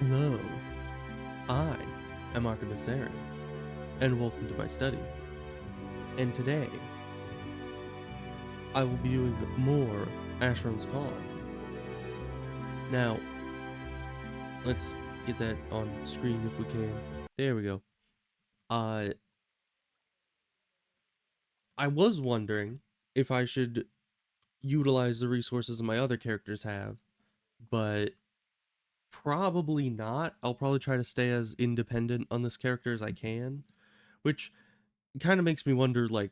Hello, I am Asheron, and welcome to my study. And today, I will be doing more Asheron's Call. Now, let's get that on screen if we can. There we go. Uh, I was wondering if I should utilize the resources my other characters have, but probably not. I'll probably try to stay as independent on this character as I can, which kind of makes me wonder, like,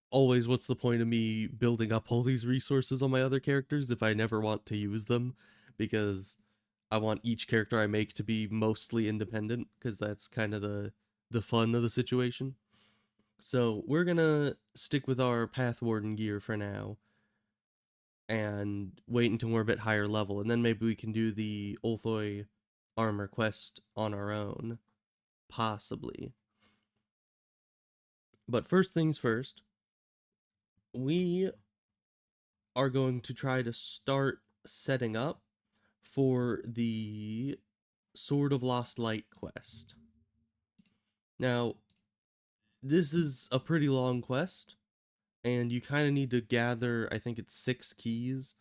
always what's the point of me building up all these resources on my other characters if I never want to use them, because I want each character I make to be mostly independent, because that's kind of the fun of the situation. So we're gonna stick with our Path Warden gear for now and wait until we're a bit higher level, and then maybe we can do the Ulthoi armor quest on our own, possibly. But first things first, we are going to try to start setting up for the Sword of Lost Light quest. Now, this is a pretty long quest, and you kind of need to gather, I think it's 6 keys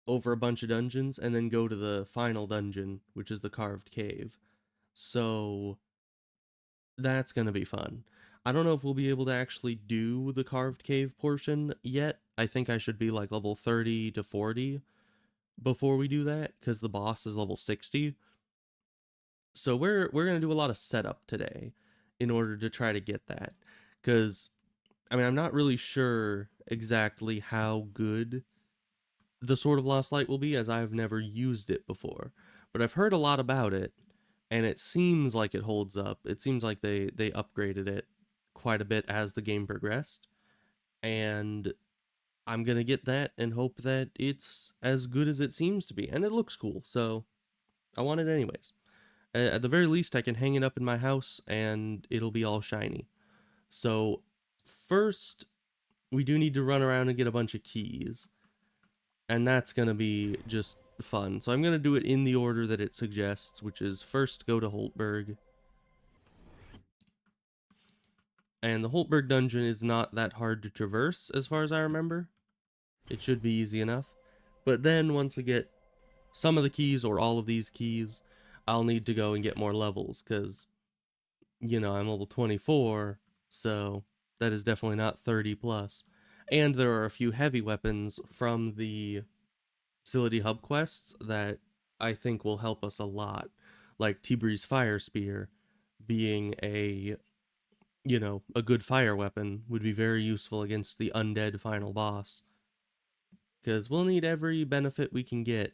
over a bunch of dungeons, and then go to the final dungeon, which is the Carved Cave. So, that's going to be fun. I don't know if we'll be able to actually do the Carved Cave portion yet. I think I should be like level 30 to 40 before we do that, because the boss is level 60. So we're gonna do a lot of setup today in order to try to get that. Because I mean, I'm not really sure exactly how good the Sword of Lost Light will be, as I've never used it before. But I've heard a lot about it, and it seems like it holds up. It seems like they upgraded it quite a bit as the game progressed. And I'm gonna get that and hope that it's as good as it seems to be. And it looks cool, so I want it anyways. At the very least, I can hang it up in my house and it'll be all shiny. So, first, we do need to run around and get a bunch of keys. And that's going to be just fun. So, I'm going to do it in the order that it suggests, which is first go to Holtberg. And the Holtberg dungeon is not that hard to traverse, as far as I remember. It should be easy enough. But then, once we get some of the keys or all of these keys, I'll need to go and get more levels, because I'm level 24, so that is definitely not 30 plus. And there are a few heavy weapons from the facility hub quests that I think will help us a lot, like Tibri's fire spear being a good fire weapon would be very useful against the undead final boss, because we'll need every benefit we can get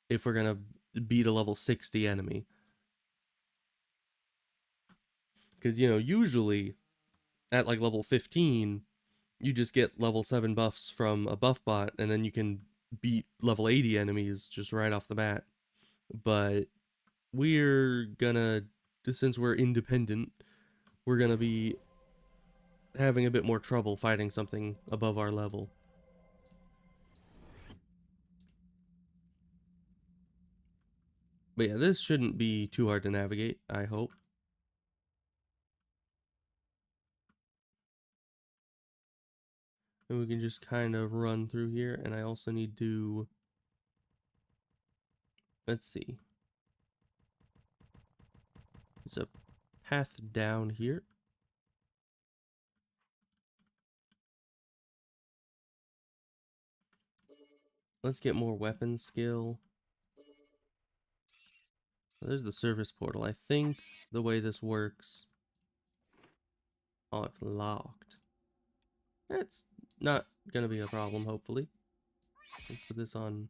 if we're gonna beat a level 60 enemy. Because usually at like level 15, you just get level 7 buffs from a buff bot, and then you can beat level 80 enemies just right off the bat. But we're gonna, since we're independent, we're gonna be having a bit more trouble fighting something above our level. But yeah, this shouldn't be too hard to navigate, I hope. And we can just kind of run through here, and I also need to, let's see, there's a path down here. Let's get more weapon skill. There's the service portal. I think the way this works... Oh, it's locked. That's not gonna be a problem, hopefully. Let's put this on...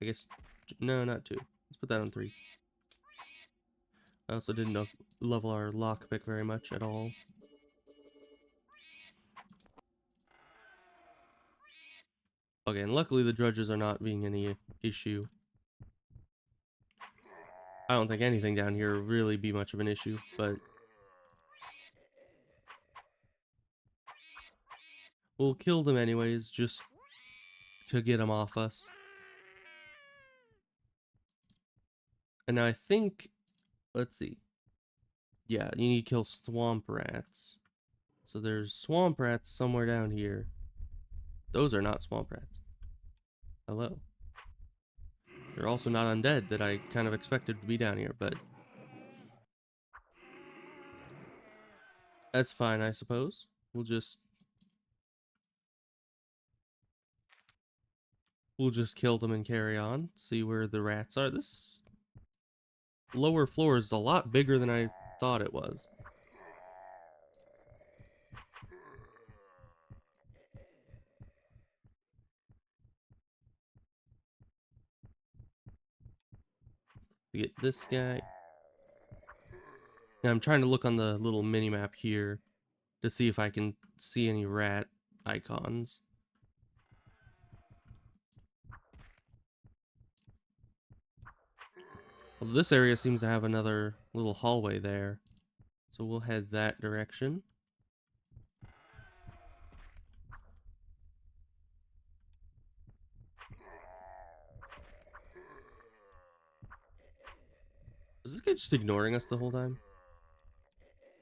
I guess... No, not 2. Let's put that on 3. I also didn't level our lockpick very much at all. Okay, and luckily the drudges are not being any issue. I don't think anything down here will really be much of an issue, but... We'll kill them anyways, just to get them off us. And now I think, let's see. Yeah, you need to kill swamp rats. So there's swamp rats somewhere down here. Those are not swamp rats. Hello. They're also not undead that I kind of expected to be down here, but that's fine, I suppose. We'll just kill them and carry on. See where the rats are. This lower floor is a lot bigger than I thought it was. To get this guy. Now I'm trying to look on the little mini map here to see if I can see any rat icons. Well, this area seems to have another little hallway there. So we'll head that direction. Is this guy just ignoring us the whole time?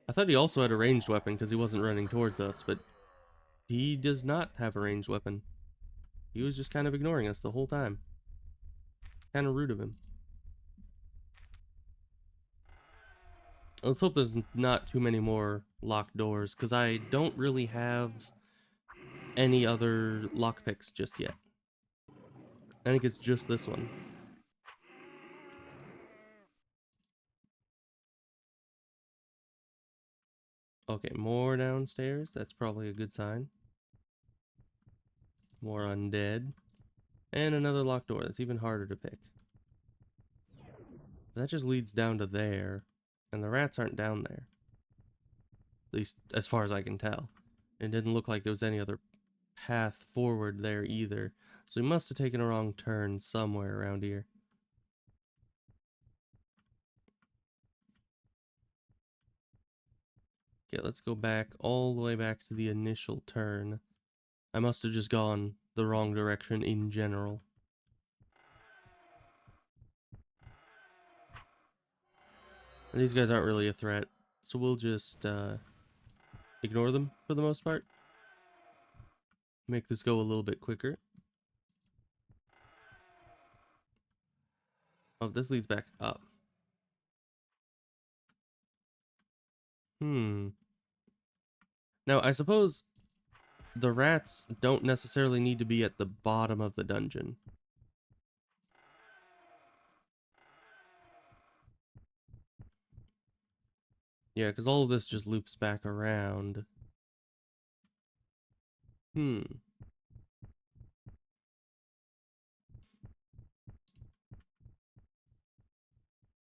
I thought he also had a ranged weapon because he wasn't running towards us, but he does not have a ranged weapon. He was just kind of ignoring us the whole time. Kind of rude of him. Let's hope there's not too many more locked doors, because I don't really have any other lockpicks just yet. I think it's just this one. Okay, more downstairs. That's probably a good sign. More undead. And another locked door. That's even harder to pick. That just leads down to there. And the rats aren't down there. At least as far as I can tell. It didn't look like there was any other path forward there either. So we must have taken a wrong turn somewhere around here. Okay, let's go back all the way back to the initial turn. I must have just gone the wrong direction in general. And these guys aren't really a threat, so we'll just ignore them for the most part. Make this go a little bit quicker. Oh, this leads back up. Now, I suppose the rats don't necessarily need to be at the bottom of the dungeon. Yeah, because all of this just loops back around. Okay,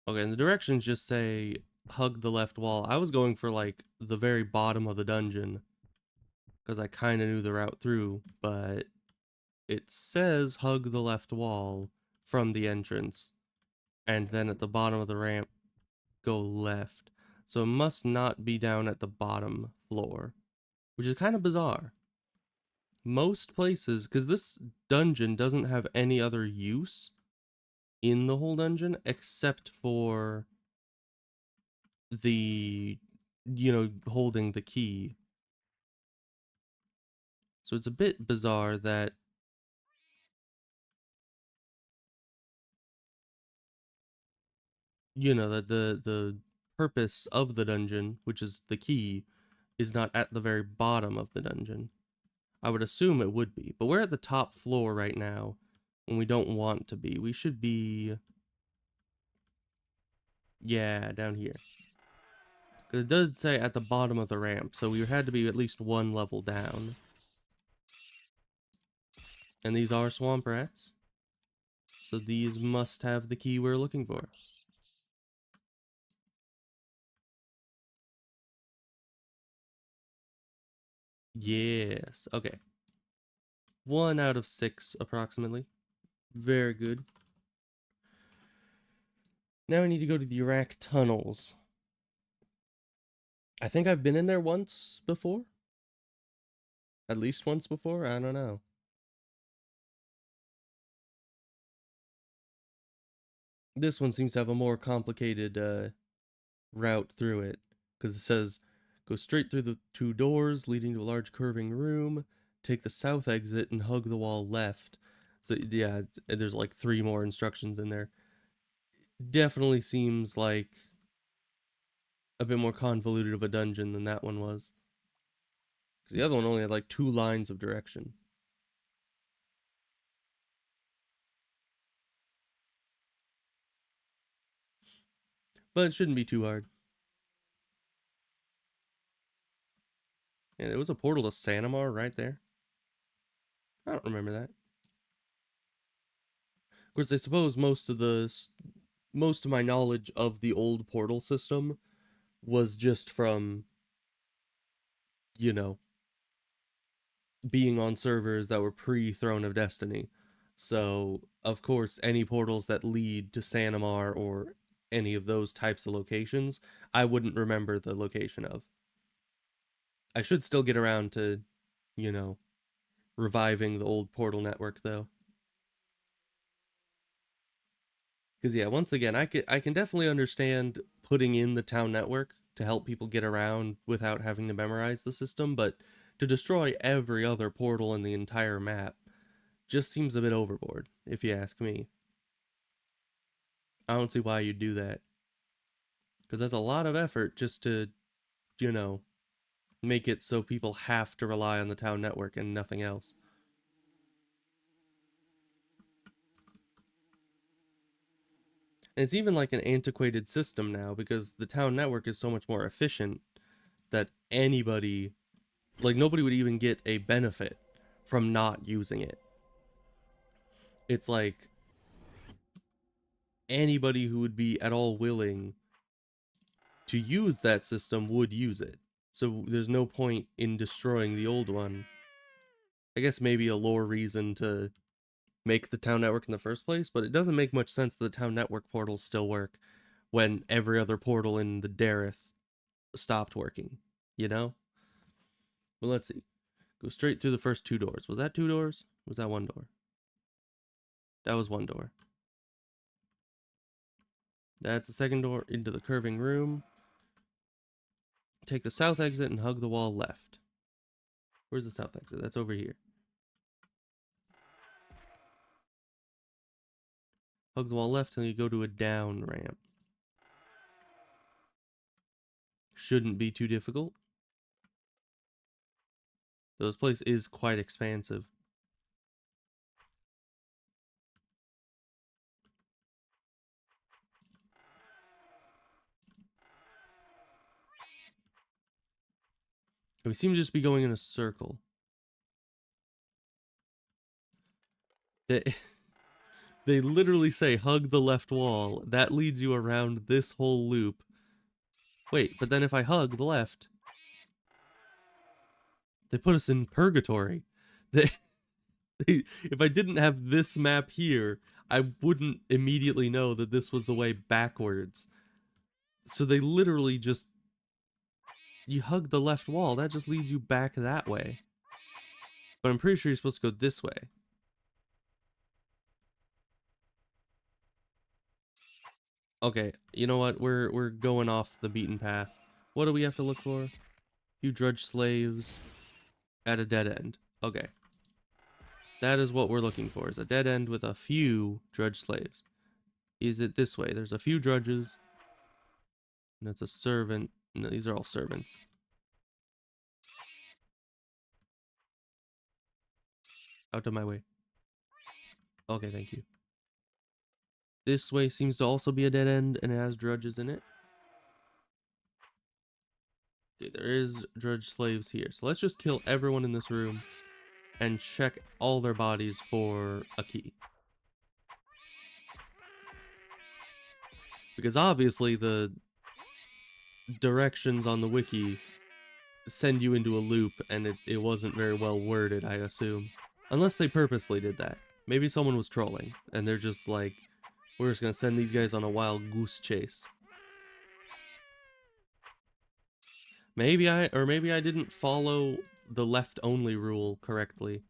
and the directions just say hug the left wall. I was going for like the very bottom of the dungeon because I kind of knew the route through, but it says hug the left wall from the entrance, and then at the bottom of the ramp, go left. So it must not be down at the bottom floor, which is kind of bizarre. Most places, because this dungeon doesn't have any other use in the whole dungeon except for the, holding the key. So it's a bit bizarre that that the purpose of the dungeon, which is the key, is not at the very bottom of the dungeon. I would assume it would be, but we're at the top floor right now when we don't want to be. We should be, yeah, down here. Because it does say at the bottom of the ramp, so we had to be at least one level down. And these are swamp rats. So these must have the key we're looking for. Yes. Okay. 1 out of 6, approximately. Very good. Now I need to go to the Iraq tunnels. I think I've been in there once before. At least once before? I don't know. This one seems to have a more complicated route through it, because it says go straight through the two doors leading to a large curving room, take the south exit and hug the wall left. So yeah, there's like 3 more instructions in there. Definitely seems like a bit more convoluted of a dungeon than that one was, because the other one only had like 2 lines of direction. But it shouldn't be too hard. And there was a portal to Sanamar right there. I don't remember that. Of course, I suppose most of my knowledge of the old portal system was just from, you know, being on servers that were pre Throne of Destiny. So, of course, any portals that lead to Sanamar or any of those types of locations, I wouldn't remember the location of. I should still get around to, you know, reviving the old portal network though. Because yeah, once again, I can definitely understand putting in the town network to help people get around without having to memorize the system, but to destroy every other portal in the entire map just seems a bit overboard, if you ask me. I don't see why you'd do that. Because that's a lot of effort just to, you know, make it so people have to rely on the town network and nothing else. And it's even like an antiquated system now because the town network is so much more efficient that anybody, like, nobody would even get a benefit from not using it. It's like anybody who would be at all willing to use that system would use it. So there's no point in destroying the old one. I guess maybe a lore reason to make the town network in the first place, but it doesn't make much sense that the town network portals still work when every other portal in the Dareth stopped working, you know? But let's see. Go straight through the first 2 doors. Was that 2 doors? Was that 1 door? That was 1 door. That's the second door into the curving room. Take the south exit and hug the wall left. Where's the south exit? That's over here. Hug the wall left and you go to a down ramp. Shouldn't be too difficult. This place is quite expansive. We seem to just be going in a circle. They, they literally say hug the left wall. That leads you around this whole loop. Wait, but then if I hug the left, they put us in purgatory. If I didn't have this map here, I wouldn't immediately know that this was the way backwards. So they literally just, you hug the left wall, that just leads you back that way. But I'm pretty sure you're supposed to go this way. Okay, you know what? We're going off the beaten path. What do we have to look for? You drudge slaves at a dead end. Okay. That is what we're looking for, is a dead end with a few drudge slaves. Is it this way? There's a few drudges. And it's a servant. No, these are all servants. Out of my way. Okay, thank you. This way seems to also be a dead end, and it has drudges in it. Okay, there is drudge slaves here. So let's just kill everyone in this room and check all their bodies for a key. Because obviously the directions on the wiki send you into a loop, and it wasn't very well worded, I assume. Unless they purposely did that. Maybe someone was trolling, and they're just like, we're just gonna send these guys on a wild goose chase. Maybe I didn't follow the left only rule correctly.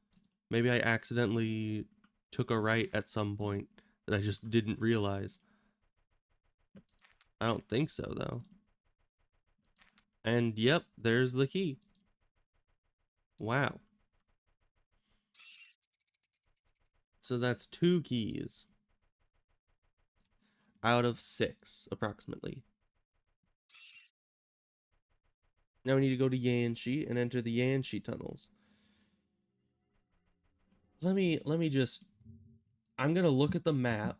Maybe I accidentally took a right at some point that I just didn't realize. I don't think so, though. And yep, there's the key. Wow. So that's 2 keys out of 6, approximately. Now we need to go to Yanshi and enter the Yanshi tunnels. Let me just, I'm gonna look at the map,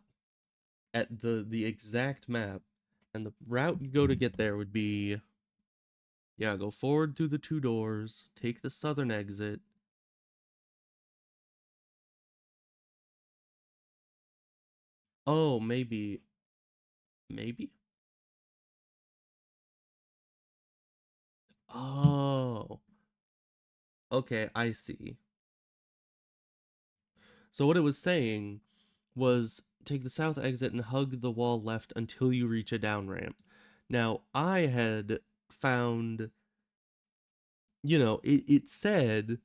at the exact map, and the route you go to get there would be, yeah, go forward through the 2 doors, take the southern exit. Oh, maybe. Oh, okay, I see. So what it was saying was take the south exit and hug the wall left until you reach a down ramp. Now, I had found, it said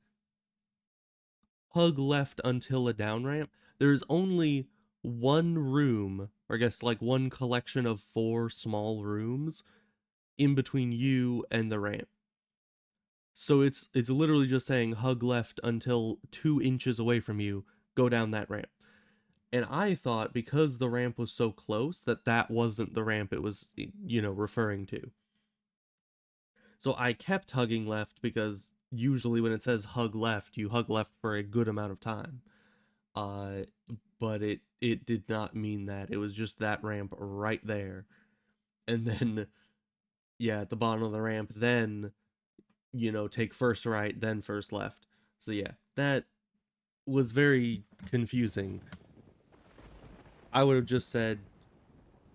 hug left until a down ramp. There's only one room, or I guess like one collection of 4 small rooms in between you and the ramp. So it's literally just saying hug left until 2 inches away from you, go down that ramp. And I thought because the ramp was so close that that wasn't the ramp it was, referring to. So I kept hugging left because usually when it says hug left, you hug left for a good amount of time. Uh, but it did not mean that. It was just that ramp right there. And then yeah, at the bottom of the ramp, then take first right, then first left. So yeah, that was very confusing. I would have just said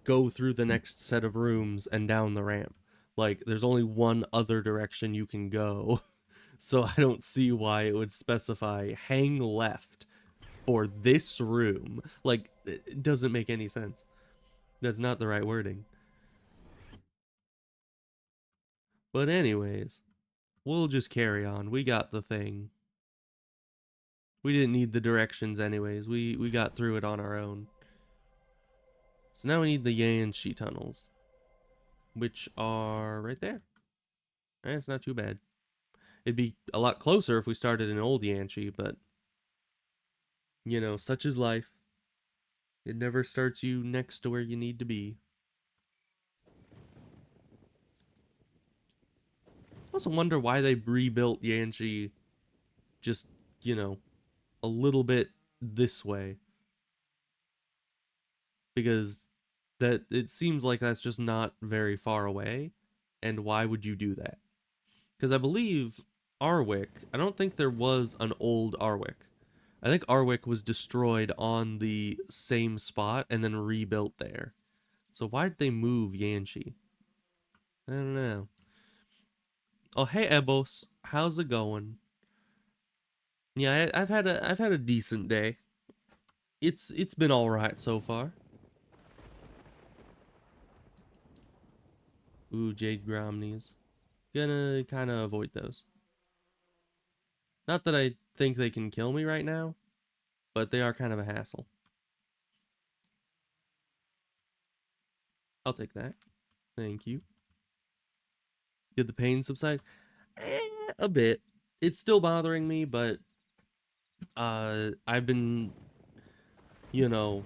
go through the next set of rooms and down the ramp. Like, there's only one other direction you can go. So I don't see why it would specify hang left for this room. Like, it doesn't make any sense. That's not the right wording. But anyways, we'll just carry on. We got the thing. We didn't need the directions anyways. We got through it on our own. So now we need the Yanshi tunnels, which are right there. It's not too bad. It'd be a lot closer if we started in Old Yanshi, but such is life. It never starts you next to where you need to be. I also wonder why they rebuilt Yanshi just, you know, a little bit this way. Because that it seems like that's just not very far away. And why would you do that? Because I believe Arwick, I don't think there was an old Arwick. I think Arwick was destroyed on the same spot and then rebuilt there. So why did they move Yanshi? I don't know. Oh, hey Ebos, how's it going? Yeah, I've had a decent day. It's been all right so far. Ooh, Jade Gromnies. Gonna kind of avoid those. Not that I think they can kill me right now, but they are kind of a hassle. I'll take that. Thank you. Did the pain subside? A bit. It's still bothering me, but I've been, you know,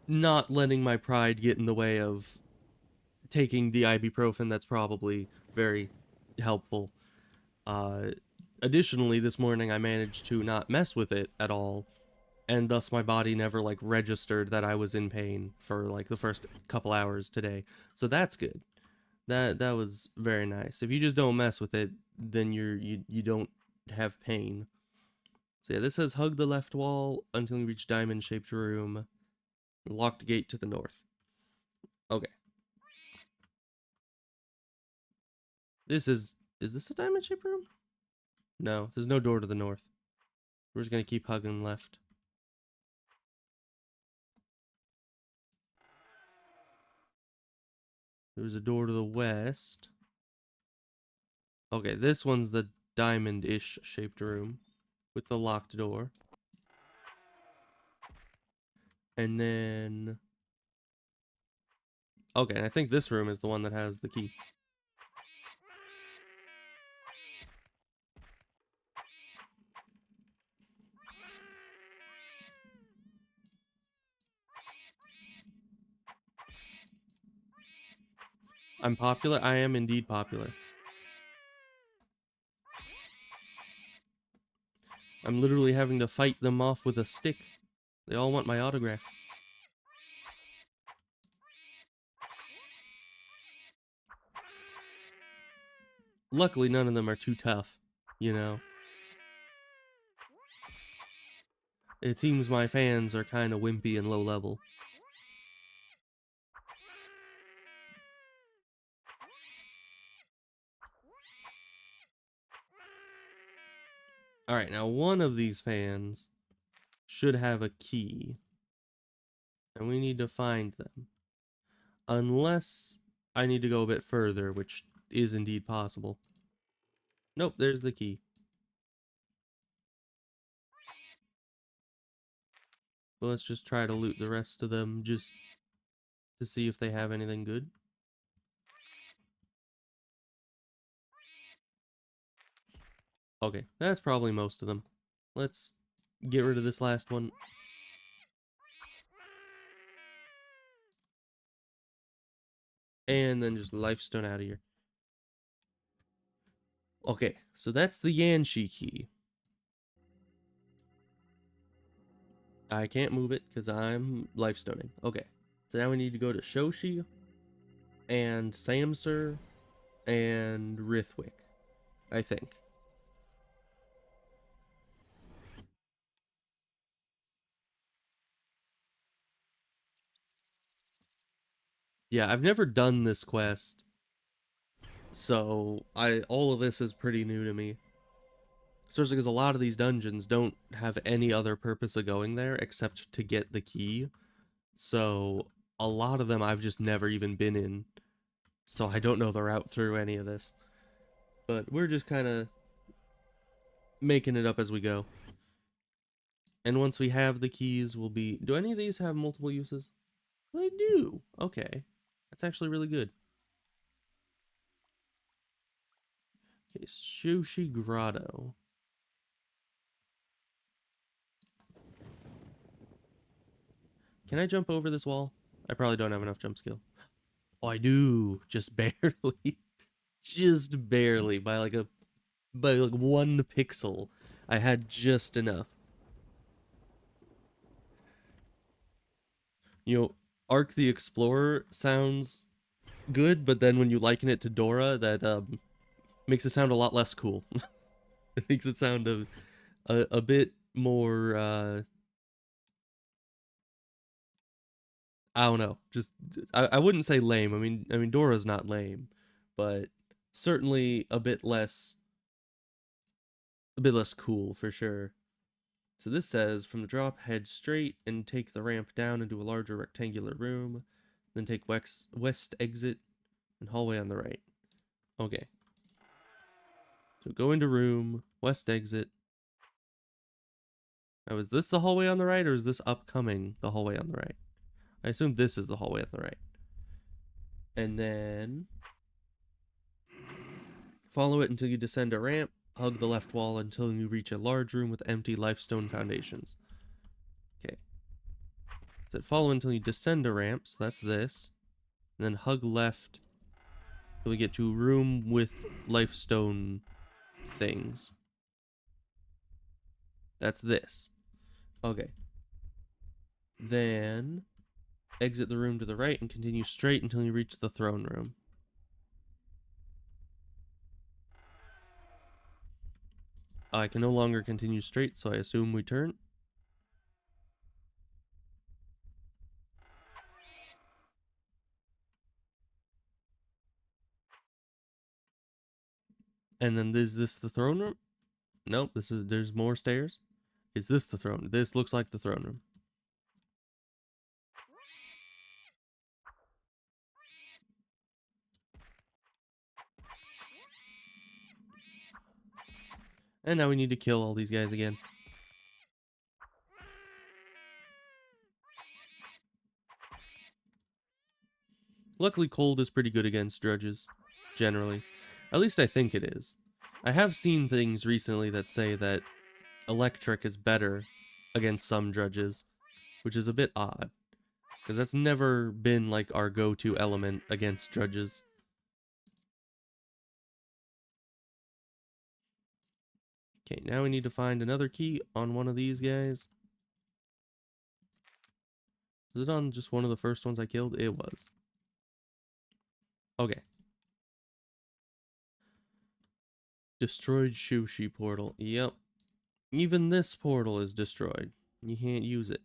not letting my pride get in the way of taking the ibuprofen. That's probably very helpful. Uh, Additionally, this morning I managed to not mess with it at all, and thus my body never like registered that I was in pain for like the first couple hours today. So that's good. That was very nice. If you just don't mess with it, then you don't have pain. So yeah, this says hug the left wall until you reach diamond-shaped room. Locked gate to the north. Okay. Is this a diamond-shaped room? No, there's no door to the north. We're just gonna keep hugging left. There's a door to the west. Okay, this one's the diamond-ish shaped room with the locked door. And then Okay, I think this room is the one that has the key. I'm popular? I am indeed popular. I'm literally having to fight them off with a stick. They all want my autograph. Luckily, none of them are too tough, you know. It seems my fans are kind of wimpy and low level. Alright, now one of these fans should have a key. And we need to find them. Unless I need to go a bit further, which is indeed possible. Nope, there's the key. But let's just try to loot the rest of them just to see if they have anything good. Okay, that's probably most of them. Let's get rid of this last one. And then just lifestone out of here. Okay, so that's the Yanshi key. I can't move it because I'm lifestoning. Okay, so now we need to go to Shoshi and Samsur and Rithwick, I think. Yeah, I've never done this quest, so all of this is pretty new to me. Especially because a lot of these dungeons don't have any other purpose of going there except to get the key. So a lot of them I've just never even been in. So I don't know the route through any of this. But we're just kind of making it up as we go. And once we have the keys, we'll be... Do any of these have multiple uses? They do. Okay. That's actually really good. Okay, Sushi Grotto. Can I jump over this wall? I probably don't have enough jump skill. Oh, I do. Just barely. Just barely. By like 1 pixel. I had just enough. You know, Ark the Explorer sounds good, but then when you liken it to Dora, that makes it sound a lot less cool. It makes it sound a bit more I don't know. Just I wouldn't say lame. I mean Dora's not lame, but certainly a bit less cool for sure. So this says from the drop, head straight and take the ramp down into a larger rectangular room, then take west exit and hallway on the right. Okay. So go into room, west exit. Now is this the hallway on the right, or is this upcoming the hallway on the right? I assume this is the hallway on the right. And then follow it until you descend a ramp. Hug the left wall until you reach a large room with empty lifestone foundations. Okay. So follow until you descend a ramp, so that's this. And then hug left till we get to a room with lifestone things. That's this. Okay. Then exit the room to the right and continue straight until you reach the throne room. I can no longer continue straight, so I assume we turn. And then is this the throne room? Nope, there's more stairs. Is this the throne? This looks like the throne room. And now we need to kill all these guys again. Luckily, cold is pretty good against drudges, generally. At least I think it is. I have seen things recently that say that electric is better against some drudges, which is a bit odd, because that's never been like our go-to element against drudges. Okay, now we need to find another key on one of these guys. Was it on just one of the first ones I killed? It was. Okay. Destroyed Shushi portal. Yep. Even this portal is destroyed. You can't use it.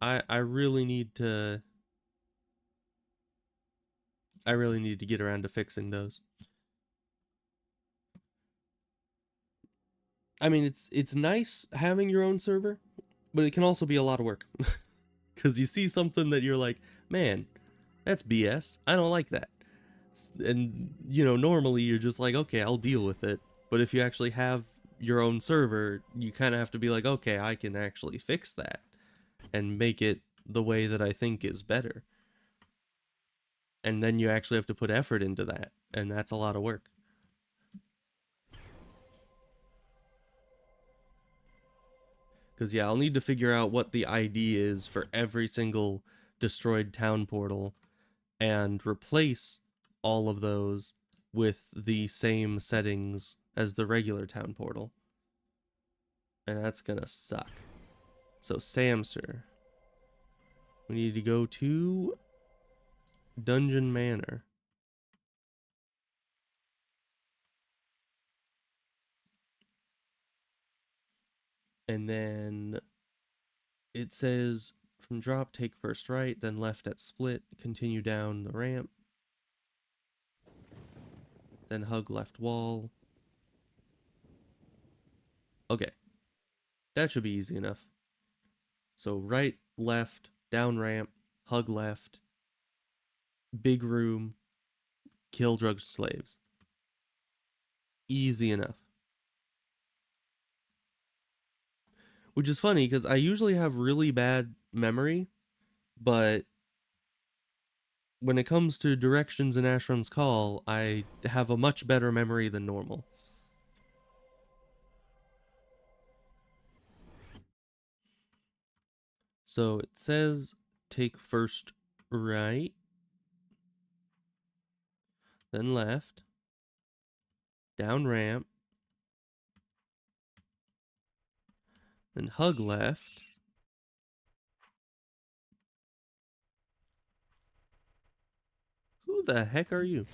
I really need to get around to fixing those. I mean, it's nice having your own server, but it can also be a lot of work. Cuz you see something that you're like, "Man, that's BS. I don't like that." And normally you're just like, "Okay, I'll deal with it." But if you actually have your own server, you kind of have to be like, "Okay, I can actually fix that and make it the way that I think is better." And then you actually have to put effort into that, and that's a lot of work. Because yeah, I'll need to figure out what the ID is for every single destroyed town portal and replace all of those with the same settings as the regular town portal. And that's gonna suck. So Samser, we need to go to Dungeon Manor. And then it says from drop, take first right, then left at split, continue down the ramp, then hug left wall. Okay, that should be easy enough. So right, left, down ramp, hug left, big room, kill drug slaves. Easy enough. Which is funny because I usually have really bad memory, but when it comes to directions in Asheron's Call, I have a much better memory than normal. So it says take first right, then left, down ramp, then hug left. Who the heck are you?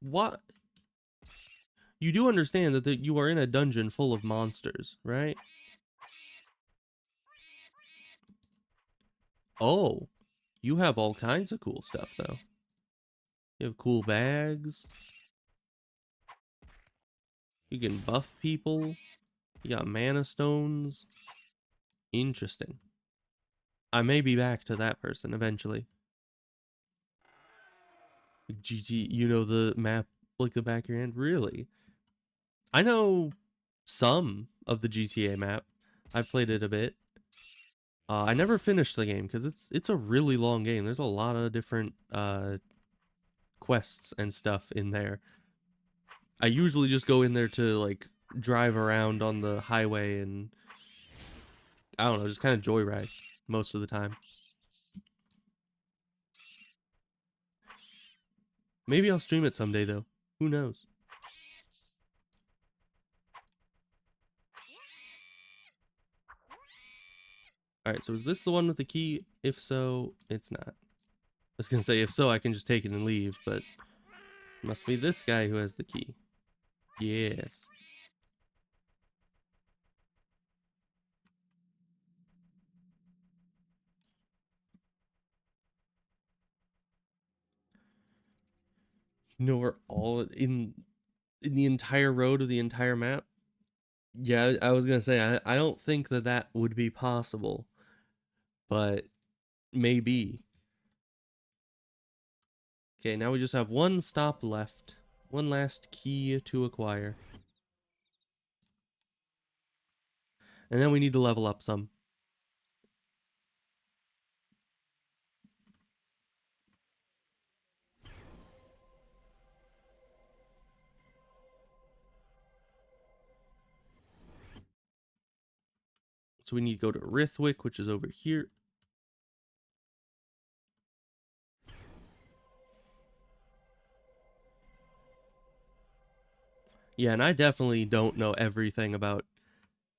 What? You do understand that you are in a dungeon full of monsters, right? Oh, you have all kinds of cool stuff, though. You have cool bags. You can buff people. You got mana stones. Interesting. I may be back to that person eventually. GG, you know the map like the back of your hand? Really? I know some of the GTA map. I've played it a bit. I never finished the game because it's a really long game. There's a lot of different quests and stuff in there. I usually just go in there to like drive around on the highway and I don't know, just kind of joyride most of the time. Maybe I'll stream it someday though. Who knows? Alright, so is this the one with the key? If so, it's not. I was gonna say if so I can just take it and leave, but it must be this guy who has the key. Yes. You know we're all in the entire road of the entire map? Yeah, I was gonna say I don't think that that would be possible, but maybe. Okay, now we just have one stop left. One last key to acquire. And then we need to level up some. So we need to go to Rithwick, which is over here. Yeah, and I definitely don't know everything about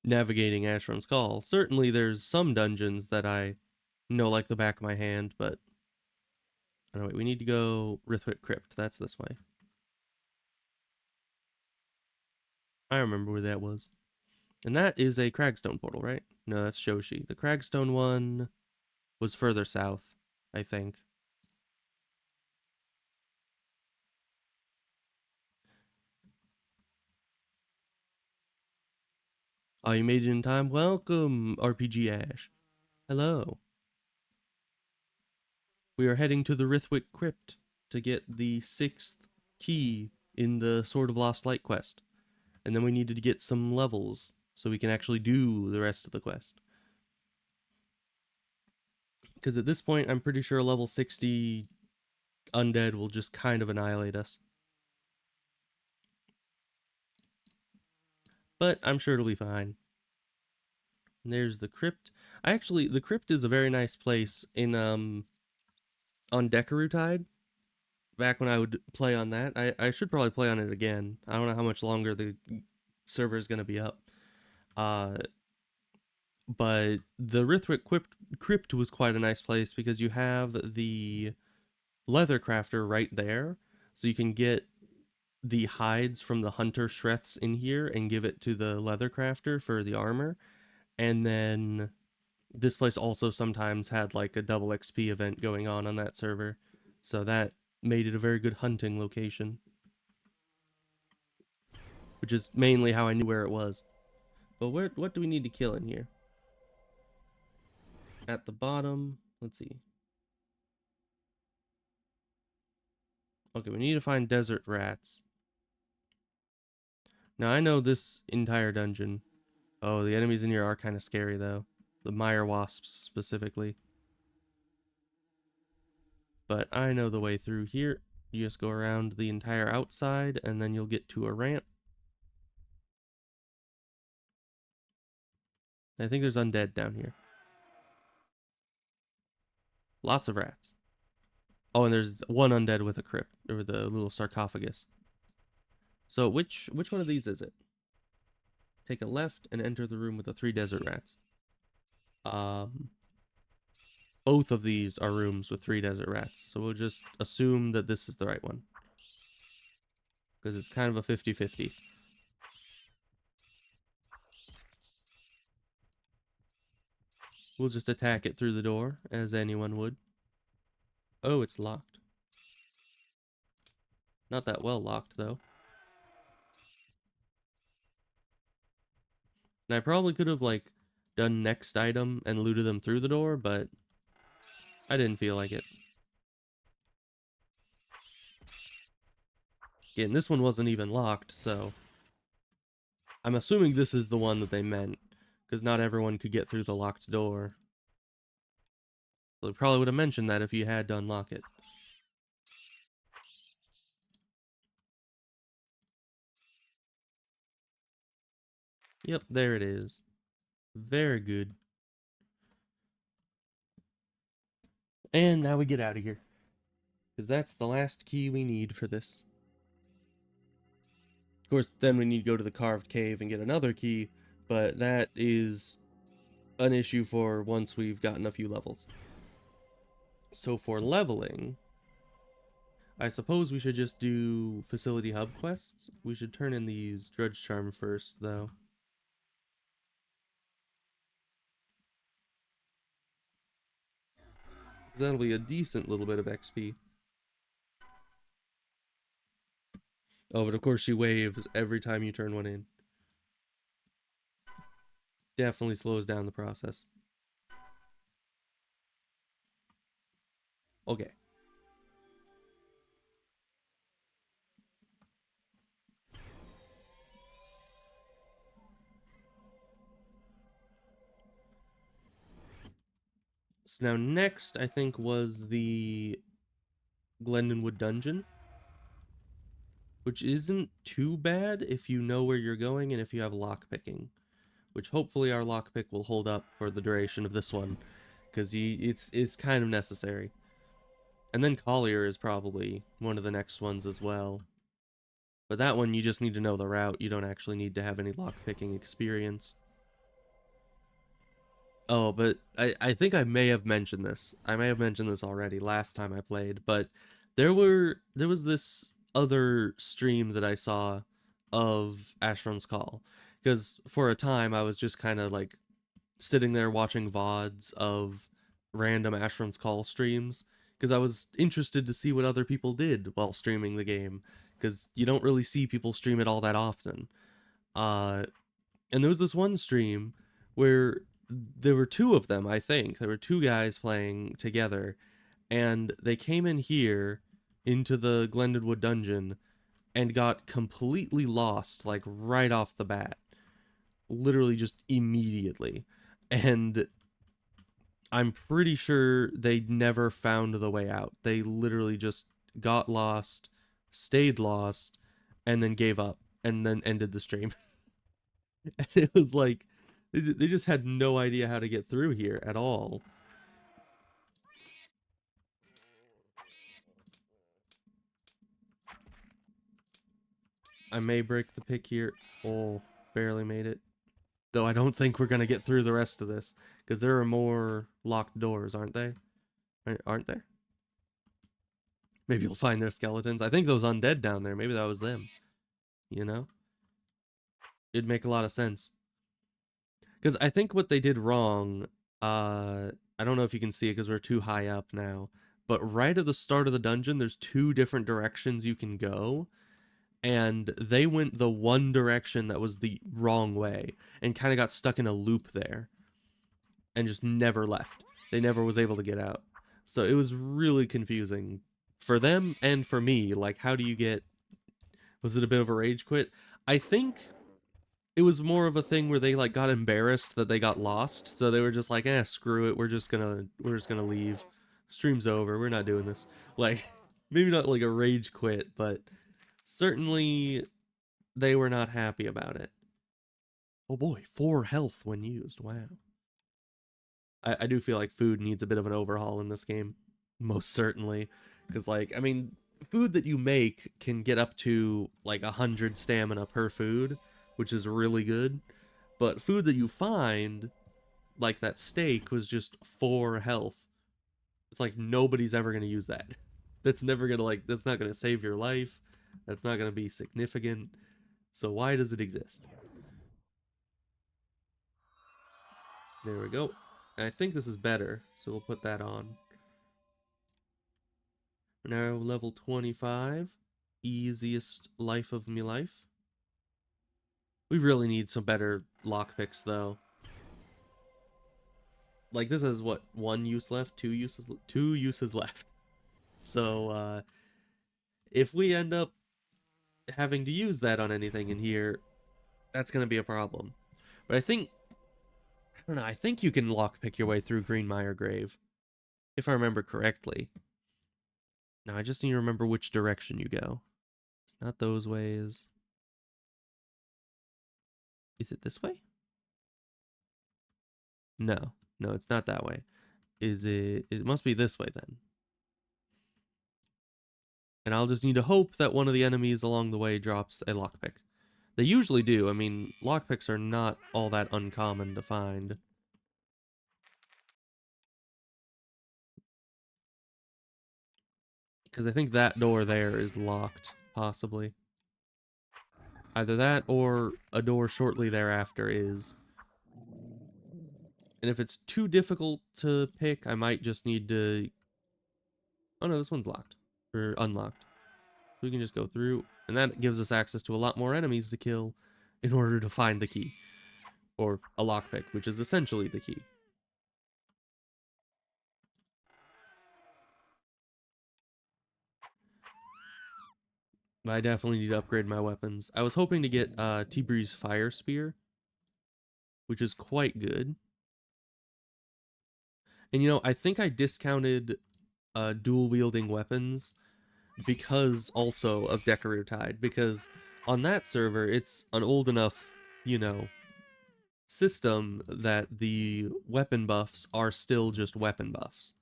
navigating Asheron's Call. Certainly there's some dungeons that I know like the back of my hand, but anyway, we need to go Rithwick Crypt. That's this way. I remember where that was. And that is a Cragstone portal, right? No, that's Shoshi. The Cragstone one was further south, I think. Oh, you made it in time? Welcome, RPG Ash. Hello. We are heading to the Rithwick Crypt to get the 6th key in the Sword of Lost Light quest. And then we needed to get some levels so we can actually do the rest of the quest. Because at this point, I'm pretty sure level 60 undead will just kind of annihilate us. But I'm sure it'll be fine. And there's the crypt. The crypt is a very nice place in on Decarutide. Back when I would play on that, I should probably play on it again. I don't know how much longer the server is going to be up. Uh, but the Rithwick crypt was quite a nice place because you have the leather crafter right there, so you can get the hides from the hunter shreths in here and give it to the leather crafter for the armor. And then this place also sometimes had like a double XP event going on that server, so that made it a very good hunting location, which is mainly how I knew where it was. But what do we need to kill in here? At the bottom, let's see. Okay, we need to find desert rats. Now I know this entire dungeon. Oh, the enemies in here are kind of scary though. The mire wasps specifically. But I know the way through here. You just go around the entire outside and then you'll get to a ramp. I think there's undead down here. Lots of rats. Oh, and there's one undead with a crypt, or the little sarcophagus. So which one of these is it? Take a left and enter the room with the 3 desert rats. Um, both of these are rooms with 3 desert rats, so we'll just assume that this is the right one. Because it's kind of a 50-50. We'll just attack it through the door, as anyone would. Oh, it's locked. Not that well locked, though. And I probably could have, like, done next item and looted them through the door, but I didn't feel like it. Again, this one wasn't even locked, so I'm assuming this is the one that they meant, because not everyone could get through the locked door. So they probably would have mentioned that if you had to unlock it. Yep, there it is. Very good. And now we get out of here, because that's the last key we need for this. Of course, then we need to go to the carved cave and get another key, but that is an issue for once we've gotten a few levels. So for leveling, I suppose we should just do facility hub quests. We should turn in these Drudge Charm first, though. That'll be a decent little bit of XP. Oh, but of course she waves every time you turn one in. Definitely slows down the process. Okay. So now next, I think, was the Glendenwood Dungeon, which isn't too bad if you know where you're going and if you have lockpicking. which hopefully our lockpick will hold up for the duration of this one, because it's kind of necessary. And then Collier is probably one of the next ones as well. But that one, you just need to know the route. You don't actually need to have any lockpicking experience. Oh, but I think I may have mentioned this. I may have mentioned this already last time I played, but there was this other stream that I saw of Asheron's Call. Because for a time I was just kind of like sitting there watching VODs of random Asheron's Call streams because I was interested to see what other people did while streaming the game because you don't really see people stream it all that often. Uh, and there was this one stream where there were two of them, I think. There were two guys playing together, and they came in here into the Glendonwood dungeon and got completely lost, like right off the bat. Literally just immediately. And I'm pretty sure they never found the way out. They literally just got lost, stayed lost, and then gave up, and then ended the stream. And it was like, they just had no idea how to get through here at all. I may break the pick here. Oh, barely made it. Though I don't think we're going to get through the rest of this, because there are more locked doors, aren't they? Aren't there? Maybe you'll find their skeletons. I think those undead down there, maybe that was them. You know? It'd make a lot of sense. Because I think what they did wrong, I don't know if you can see it because we're too high up now, but right at the start of the dungeon, there's two different directions you can go, and they went the one direction that was the wrong way and kind of got stuck in a loop there and just never left. They never was able to get out. So it was really confusing for them and for me. Like, how do you get... Was it a bit of a rage quit? I think it was more of a thing where they like got embarrassed that they got lost, so they were just like, screw it, we're just gonna leave. Stream's over, we're not doing this. Like, maybe not like a rage quit, but certainly they were not happy about it. Oh boy, 4 health when used. Wow. I do feel like food needs a bit of an overhaul in this game, most certainly, because like, I mean, food that you make can get up to like 100 stamina per food, which is really good. But food that you find, like that steak, was just 4 health. It's like nobody's ever going to use that. That's never going to, like, that's not going to save your life. That's not going to be significant. So why does it exist? There we go. And I think this is better, so we'll put that on. Now level 25. Easiest life of me life. We really need some better lockpicks, though. Like, this has, what, 1 use left? 2 uses left. So, if we end up having to use that on anything in here, that's going to be a problem. But I don't know, I think you can lockpick your way through Greenmire Grave, if I remember correctly. Now, I just need to remember which direction you go. It's not those ways. Is it this way? No. No, it's not that way. Is it... It must be this way, then. And I'll just need to hope that one of the enemies along the way drops a lockpick. They usually do. I mean, lockpicks are not all that uncommon to find. Because I think that door there is locked, possibly. Either that or a door shortly thereafter is. And if it's too difficult to pick, I might just need to... Oh no, this one's locked. Or unlocked. We can just go through, and that gives us access to a lot more enemies to kill in order to find the key. Or a lockpick, which is essentially the key. But I definitely need to upgrade my weapons. I was hoping to get T-Breeze Fire Spear, which is quite good. And you know, I think I discounted dual-wielding weapons because also of Decorator Tide, because on that server, it's an old enough, you know, system that the weapon buffs are still just weapon buffs,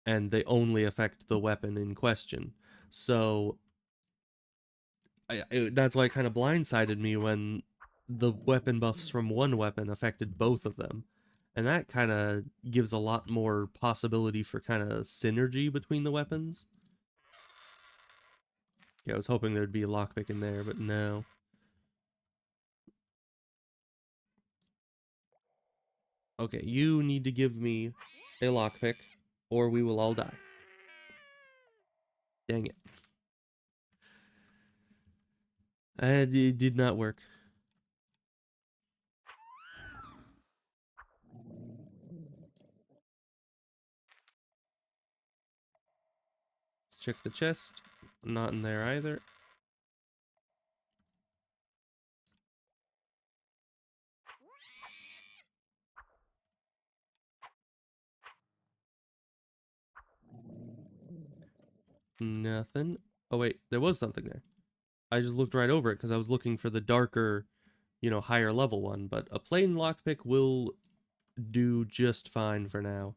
and they only affect the weapon in question. So that's why it kind of blindsided me when the weapon buffs from one weapon affected both of them. And that kind of gives a lot more possibility for kind of synergy between the weapons. Yeah, I was hoping there'd be a lockpick in there, but no. Okay, you need to give me a lockpick, or we will all die. Dang it. It did not work. Check the chest. Not in there either. Nothing. Oh wait, there was something there. I just looked right over it because I was looking for the darker, higher level one, but a plain lockpick will do just fine for now.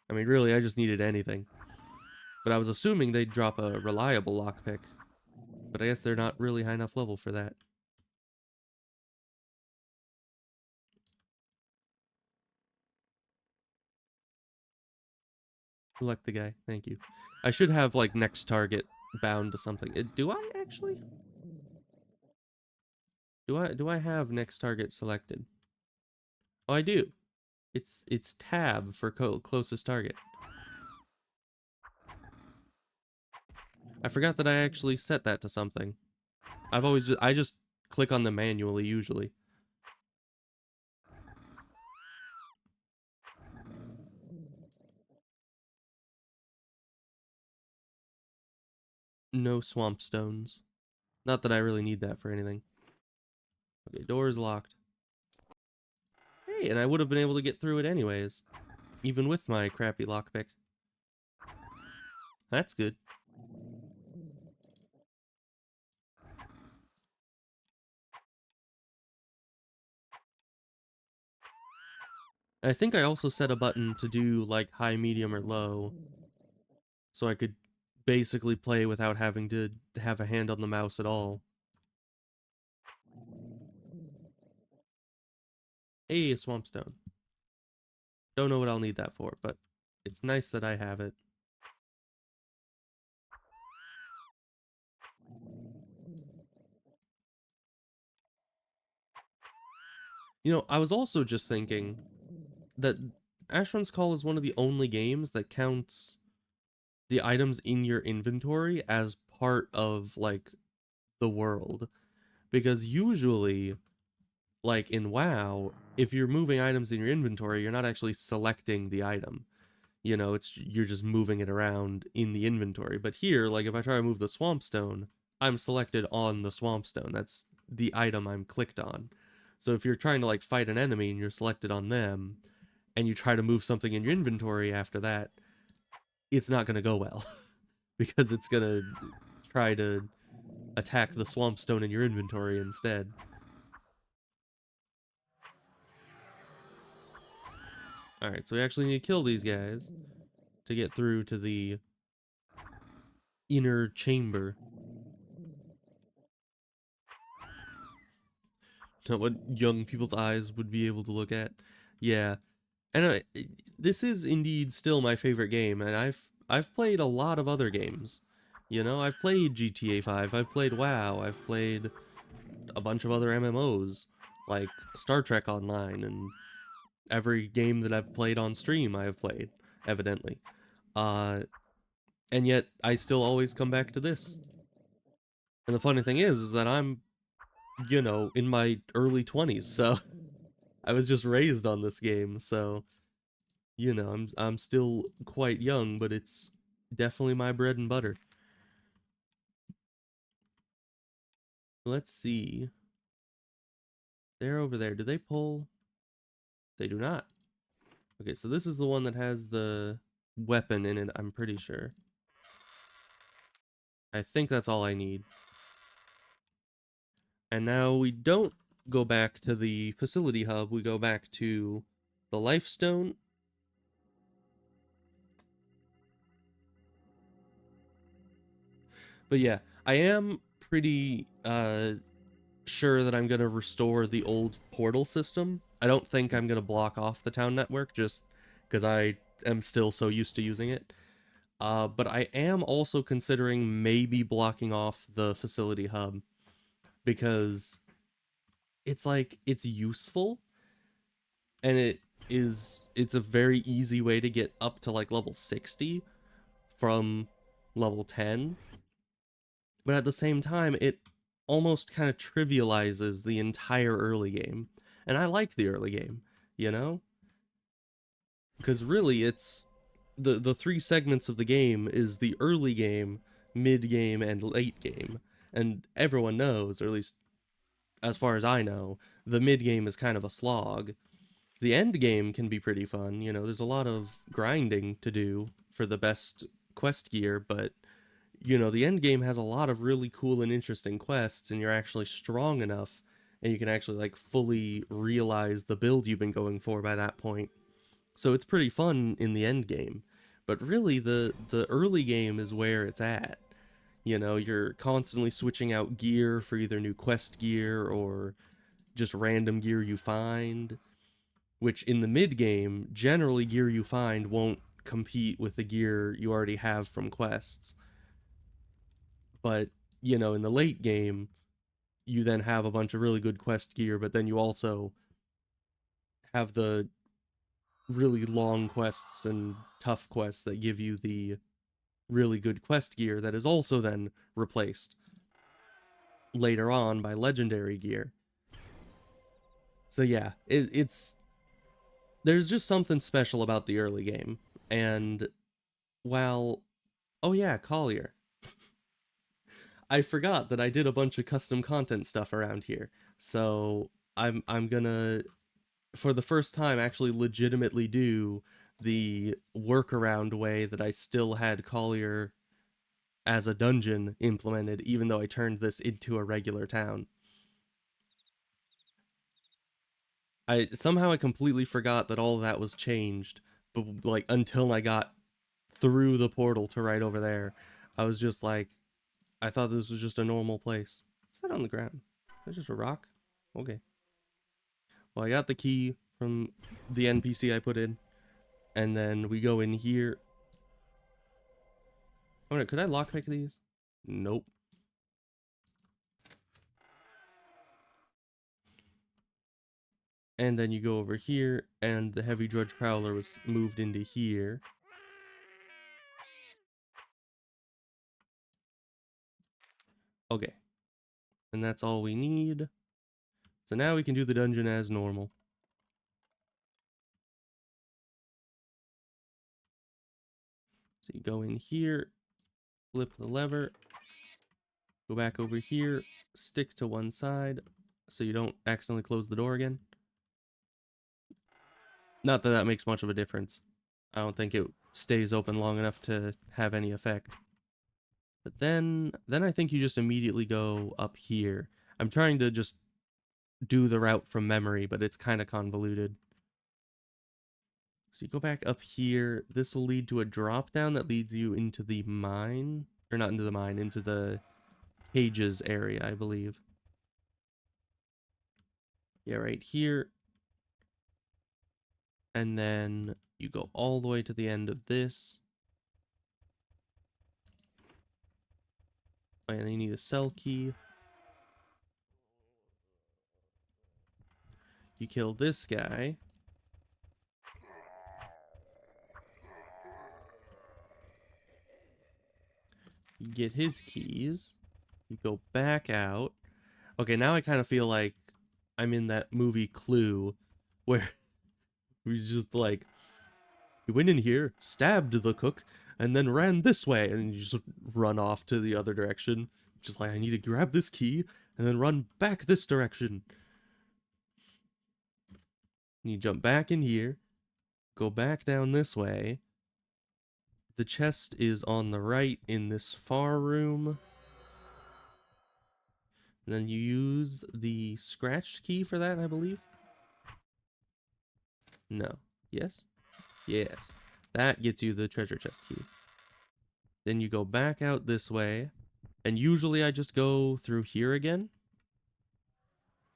I mean, really, I just needed anything. But I was assuming they'd drop a reliable lockpick. But I guess they're not really high enough level for that. Select the guy. Thank you. I should have, like, next target bound to something. Do I, actually? Do I have next target selected? Oh, I do. It's tab for closest target. I forgot that I actually set that to something. I just click on them manually usually. No swamp stones. Not that I really need that for anything. Okay, door is locked. Hey, and I would have been able to get through it anyways, even with my crappy lockpick. That's good. I think I also set a button to do like high, medium, or low, so I could basically play without having to have a hand on the mouse at all. Hey, a swamp stone. Don't know what I'll need that for, but it's nice that I have it. I was also just thinking that Asheron's Call is one of the only games that counts the items in your inventory as part of, like, the world. Because usually, like in WoW, if you're moving items in your inventory, you're not actually selecting the item. You're just moving it around in the inventory. But here, like if I try to move the swamp stone, I'm selected on the swamp stone. That's the item I'm clicked on. So if you're trying to like fight an enemy and you're selected on them, and you try to move something in your inventory after that, it's not gonna go well. Because it's gonna try to attack the swamp stone in your inventory instead. Alright, so we actually need to kill these guys to get through to the inner chamber. Not what young people's eyes would be able to look at. Yeah. And this is indeed still my favorite game, and I've played a lot of other games. I've played GTA 5, I've played WoW, I've played a bunch of other MMOs, like Star Trek Online, and every game that I've played on stream I have played, evidently. Uh, and yet I still always come back to this. And the funny thing is that I'm, in my early 20s, so I was just raised on this game, so I'm still quite young, but it's definitely my bread and butter. Let's see. They're over there. Do they pull? They do not. Okay, so this is the one that has the weapon in it, I'm pretty sure. I think that's all I need. And now we don't go back to the facility hub, we go back to the life stone. But yeah, I am pretty sure that I'm going to restore the old portal system. I don't think I'm going to block off the town network just because I am still so used to using it. But I am also considering maybe blocking off the facility hub because it's like it's useful and it's a very easy way to get up to like level 60 from level 10. But at the same time, it almost kind of trivializes the entire early game. And I like the early game, you know? Because really it's the three segments of the game is the early game, mid game, and late game. And everyone knows, or at least as far as I know, the mid game is kind of a slog. The end game can be pretty fun, you know, there's a lot of grinding to do for the best quest gear, but you know, the end game has a lot of really cool and interesting quests, and you're actually strong enough, and you can actually like fully realize the build you've been going for by that point. So it's pretty fun in the end game. But really, the early game is where it's at. You know, you're constantly switching out gear for either new quest gear or just random gear you find. Which in the mid game, generally gear you find won't compete with the gear you already have from quests. But you know, in the late game, you then have a bunch of really good quest gear, but then you also have the really long quests and tough quests that give you the really good quest gear that is also then replaced later on by legendary gear. So yeah, it's there's just something special about the early game. And while oh yeah, Collier. I forgot that I did a bunch of custom content stuff around here. So I'm gonna for the first time actually legitimately do the workaround way that I still had Collier as a dungeon implemented, even though I turned this into a regular town. I completely forgot that all of that was changed, but like until I got through the portal to right over there, I was just like, I thought this was just a normal place. What's that on the ground? That's just a rock. Okay. Well, I got the key from the NPC I put in, and then we go in here. Oh no, could I lockpick these? Nope. And then you go over here, and the heavy drudge prowler was moved into here. Okay. And that's all we need. So now we can do the dungeon as normal. So you go in here, flip the lever, go back over here, stick to one side so you don't accidentally close the door again. Not that that makes much of a difference. I don't think it stays open long enough to have any effect. But then I think you just immediately go up here. I'm trying to just do the route from memory, but it's kind of convoluted. So you go back up here. This will lead to a drop down that leads you into the mine. Or not into the mine, into the cages area, I believe. Yeah, right here. And then you go all the way to the end of this. And then you need a cell key. You kill this guy. You get his keys. You go back out. Okay, now I kind of feel like I'm in that movie Clue where we just like, he went in here, stabbed the cook, and then ran this way, and you just run off to the other direction. Just like, I need to grab this key and then run back this direction. And you jump back in here, go back down this way. The chest is on the right in this far room. And then you use the scratched key for that, I believe. No. Yes? Yes. That gets you the treasure chest key. Then you go back out this way. And usually I just go through here again.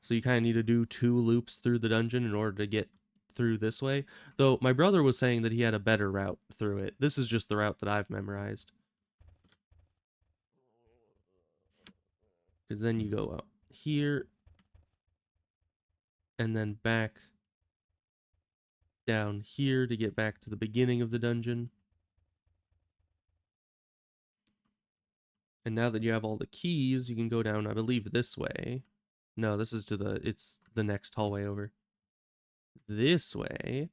So you kind of need to do 2 loops through the dungeon in order to get through this way. Though my brother was saying that he had a better route through it. This is just the route that I've memorized. Because then you go out here. And then back down here to get back to the beginning of the dungeon. And now that you have all the keys, you can go down, I believe, this way. No, this is it's the next hallway over. This way.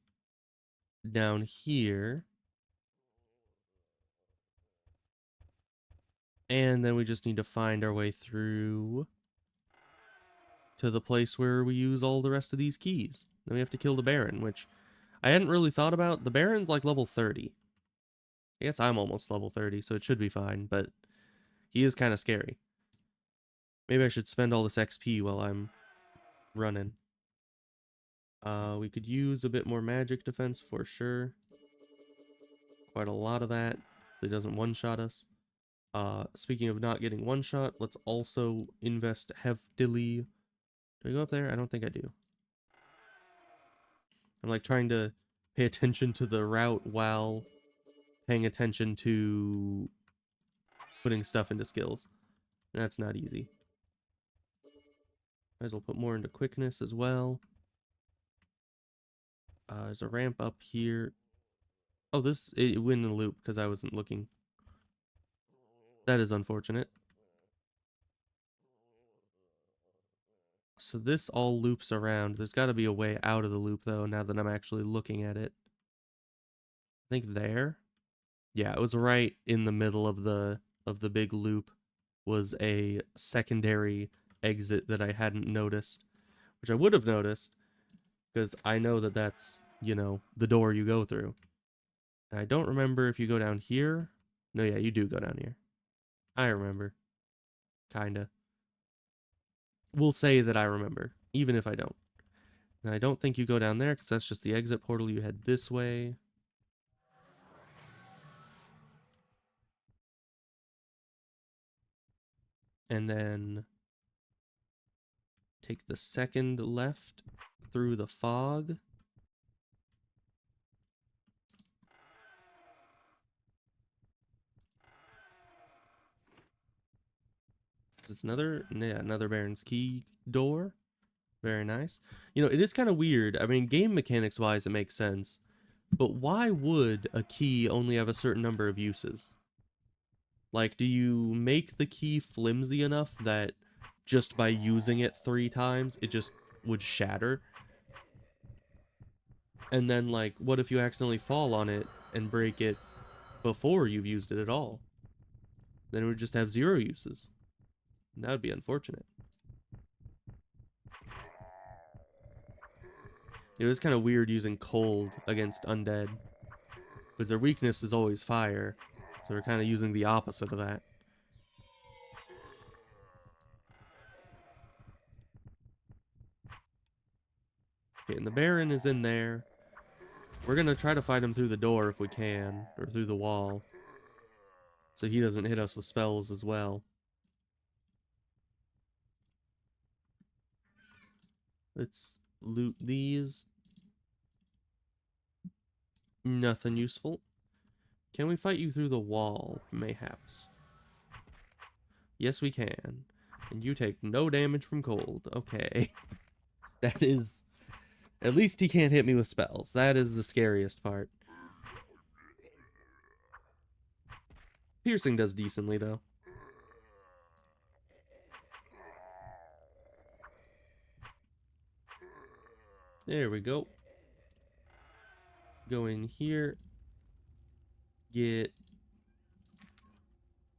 Down here. And then we just need to find our way through to the place where we use all the rest of these keys. Then we have to kill the Baron, which I hadn't really thought about. The Baron's like level 30. I guess I'm almost level 30, so it should be fine, but he is kind of scary. Maybe I should spend all this XP while I'm running. We could use a bit more magic defense for sure. Quite a lot of that, so he doesn't one-shot us. Speaking of not getting one-shot, let's also invest heavily. Do I go up there? I don't think I do. I'm like trying to pay attention to the route while paying attention to putting stuff into skills. That's not easy. Might as well put more into quickness as well. There's a ramp up here. Oh, it went in a loop because I wasn't looking. That is unfortunate. So this all loops around. There's got to be a way out of the loop, though, now that I'm actually looking at it. I think there. Yeah, it was right in the middle of the big loop was a secondary exit that I hadn't noticed, which I would have noticed because I know that that's, you know, the door you go through. And I don't remember if you go down here. No, yeah, you do go down here. I remember. Kinda. We'll say that I remember, even if I don't. And I don't think you go down there because that's just the exit portal. You head this way. And then take the second left through the fog. It's another Baron's Key door. Very nice. You know, it is kind of weird. I mean, game mechanics wise, it makes sense. But why would a key only have a certain number of uses? Like, do you make the key flimsy enough that just by using it 3 times, it just would shatter? And then, like, what if you accidentally fall on it and break it before you've used it at all? Then it would just have 0 uses. And that would be unfortunate. It was kind of weird using cold against undead, because their weakness is always fire, so we're kind of using the opposite of that. Okay, and the Baron is in there. We're gonna try to fight him through the door if we can, or through the wall, so he doesn't hit us with spells as well. Let's loot these. Nothing useful. Can we fight you through the wall, mayhaps? Yes, we can. And you take no damage from cold. Okay. That is... At least he can't hit me with spells. That is the scariest part. Piercing does decently, though. There we go. Go in here. Get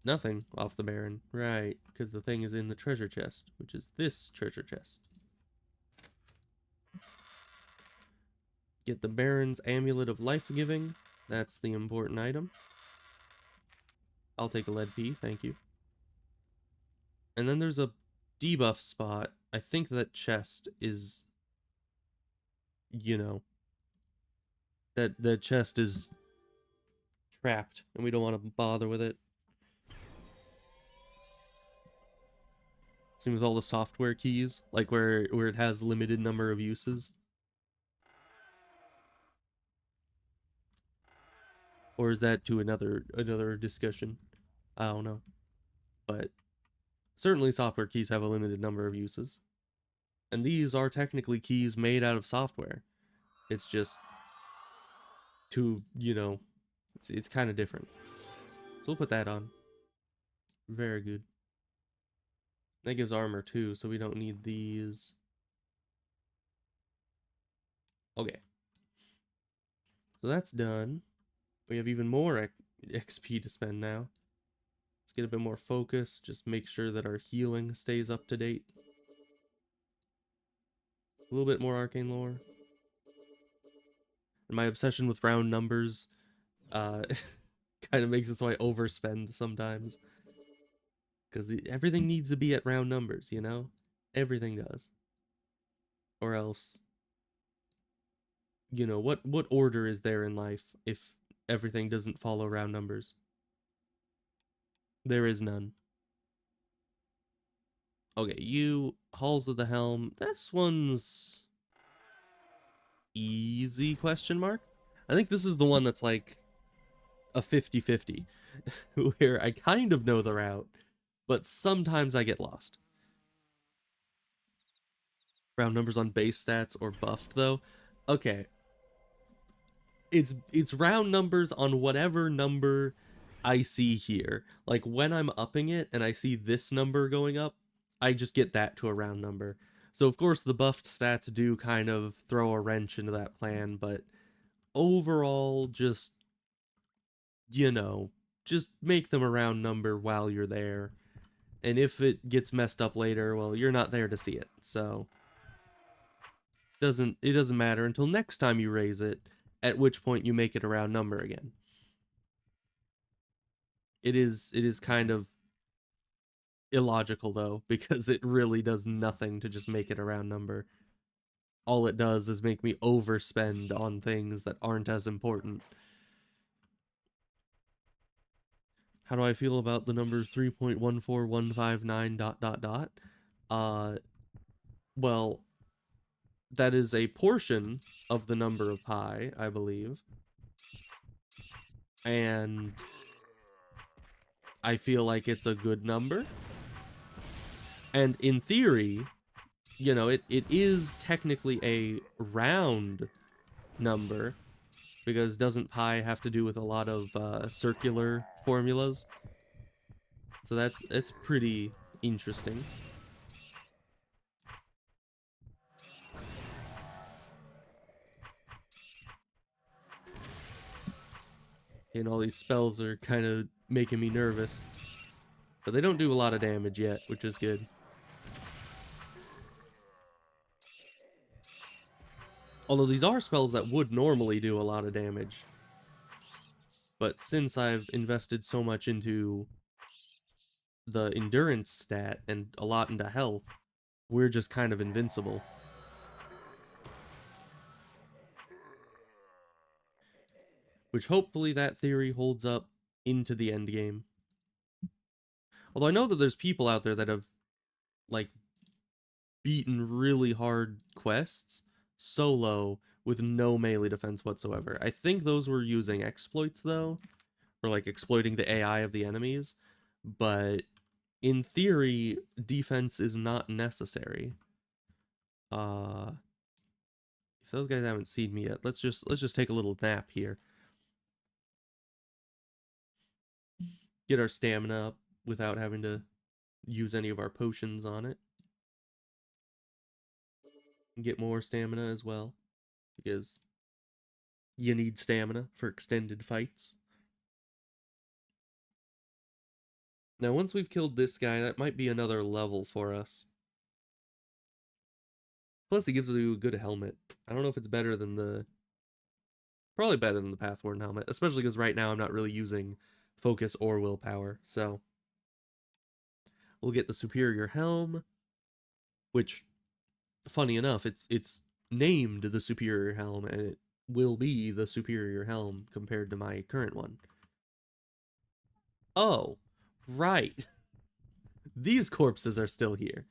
nothing off the Baron. Right, because the thing is in the treasure chest, which is this treasure chest. Get the Baron's Amulet of Life-Giving. That's the important item. I'll take a lead pea, thank you. And then there's a debuff spot, I think that chest is, you know, that the chest is trapped and we don't want to bother with it. Same with all the software keys, like where it has limited number of uses. Or is that to another discussion? I don't know. But certainly software keys have a limited number of uses. And these are technically keys made out of software. It's just to, it's kind of different. So we'll put that on. Very good. That gives armor too, so we don't need these. Okay. So that's done. We have even more XP to spend now. Let's get a bit more focus. Just make sure that our healing stays up to date. A little bit more arcane lore. And my obsession with round numbers kind of makes it so I overspend sometimes. Because everything needs to be at round numbers, you know? Everything does. Or else, what order is there in life if everything doesn't follow round numbers? There is none. Okay, you, Halls of the Helm. This one's easy, question mark? I think this is the one that's like a 50-50, where I kind of know the route, but sometimes I get lost. Round numbers on base stats or buffed, though. Okay, it's round numbers on whatever number I see here. Like when I'm upping it and I see this number going up, I just get that to a round number. So of course the buffed stats do kind of throw a wrench into that plan, but overall just just make them a round number while you're there. And if it gets messed up later, well, you're not there to see it. So it doesn't matter until next time you raise it, at which point you make it a round number again. It is kind of illogical though, because it really does nothing to just make it a round number. All it does is make me overspend on things that aren't as important. How do I feel about the number 3.14159 dot dot dot? Uh well, that is a portion of the number of pi, I believe. And I feel like it's a good number. And in theory, it is technically a round number, because doesn't pi have to do with a lot of circular formulas? So it's pretty interesting. And all these spells are kind of making me nervous. But they don't do a lot of damage yet, which is good. Although these are spells that would normally do a lot of damage. But since I've invested so much into the endurance stat and a lot into health, we're just kind of invincible. Which hopefully that theory holds up into the end game. Although I know that there's people out there that have, like, beaten really hard quests solo with no melee defense whatsoever. I think those were using exploits, though, or, like, exploiting the AI of the enemies. But in theory, defense is not necessary. If those guys haven't seen me yet, let's just take a little nap here. Get our stamina up without having to use any of our potions on it. And get more stamina as well, because you need stamina for extended fights. Now, once we've killed this guy, that might be another level for us. Plus, it gives you a good helmet. I don't know if it's better than the... Probably better than the Pathworn helmet, especially because right now I'm not really using focus or willpower, so... We'll get the superior helm. which, funny enough, it's named the Superior Helm, and it will be the Superior Helm compared to my current one. Oh, right. These corpses are still here.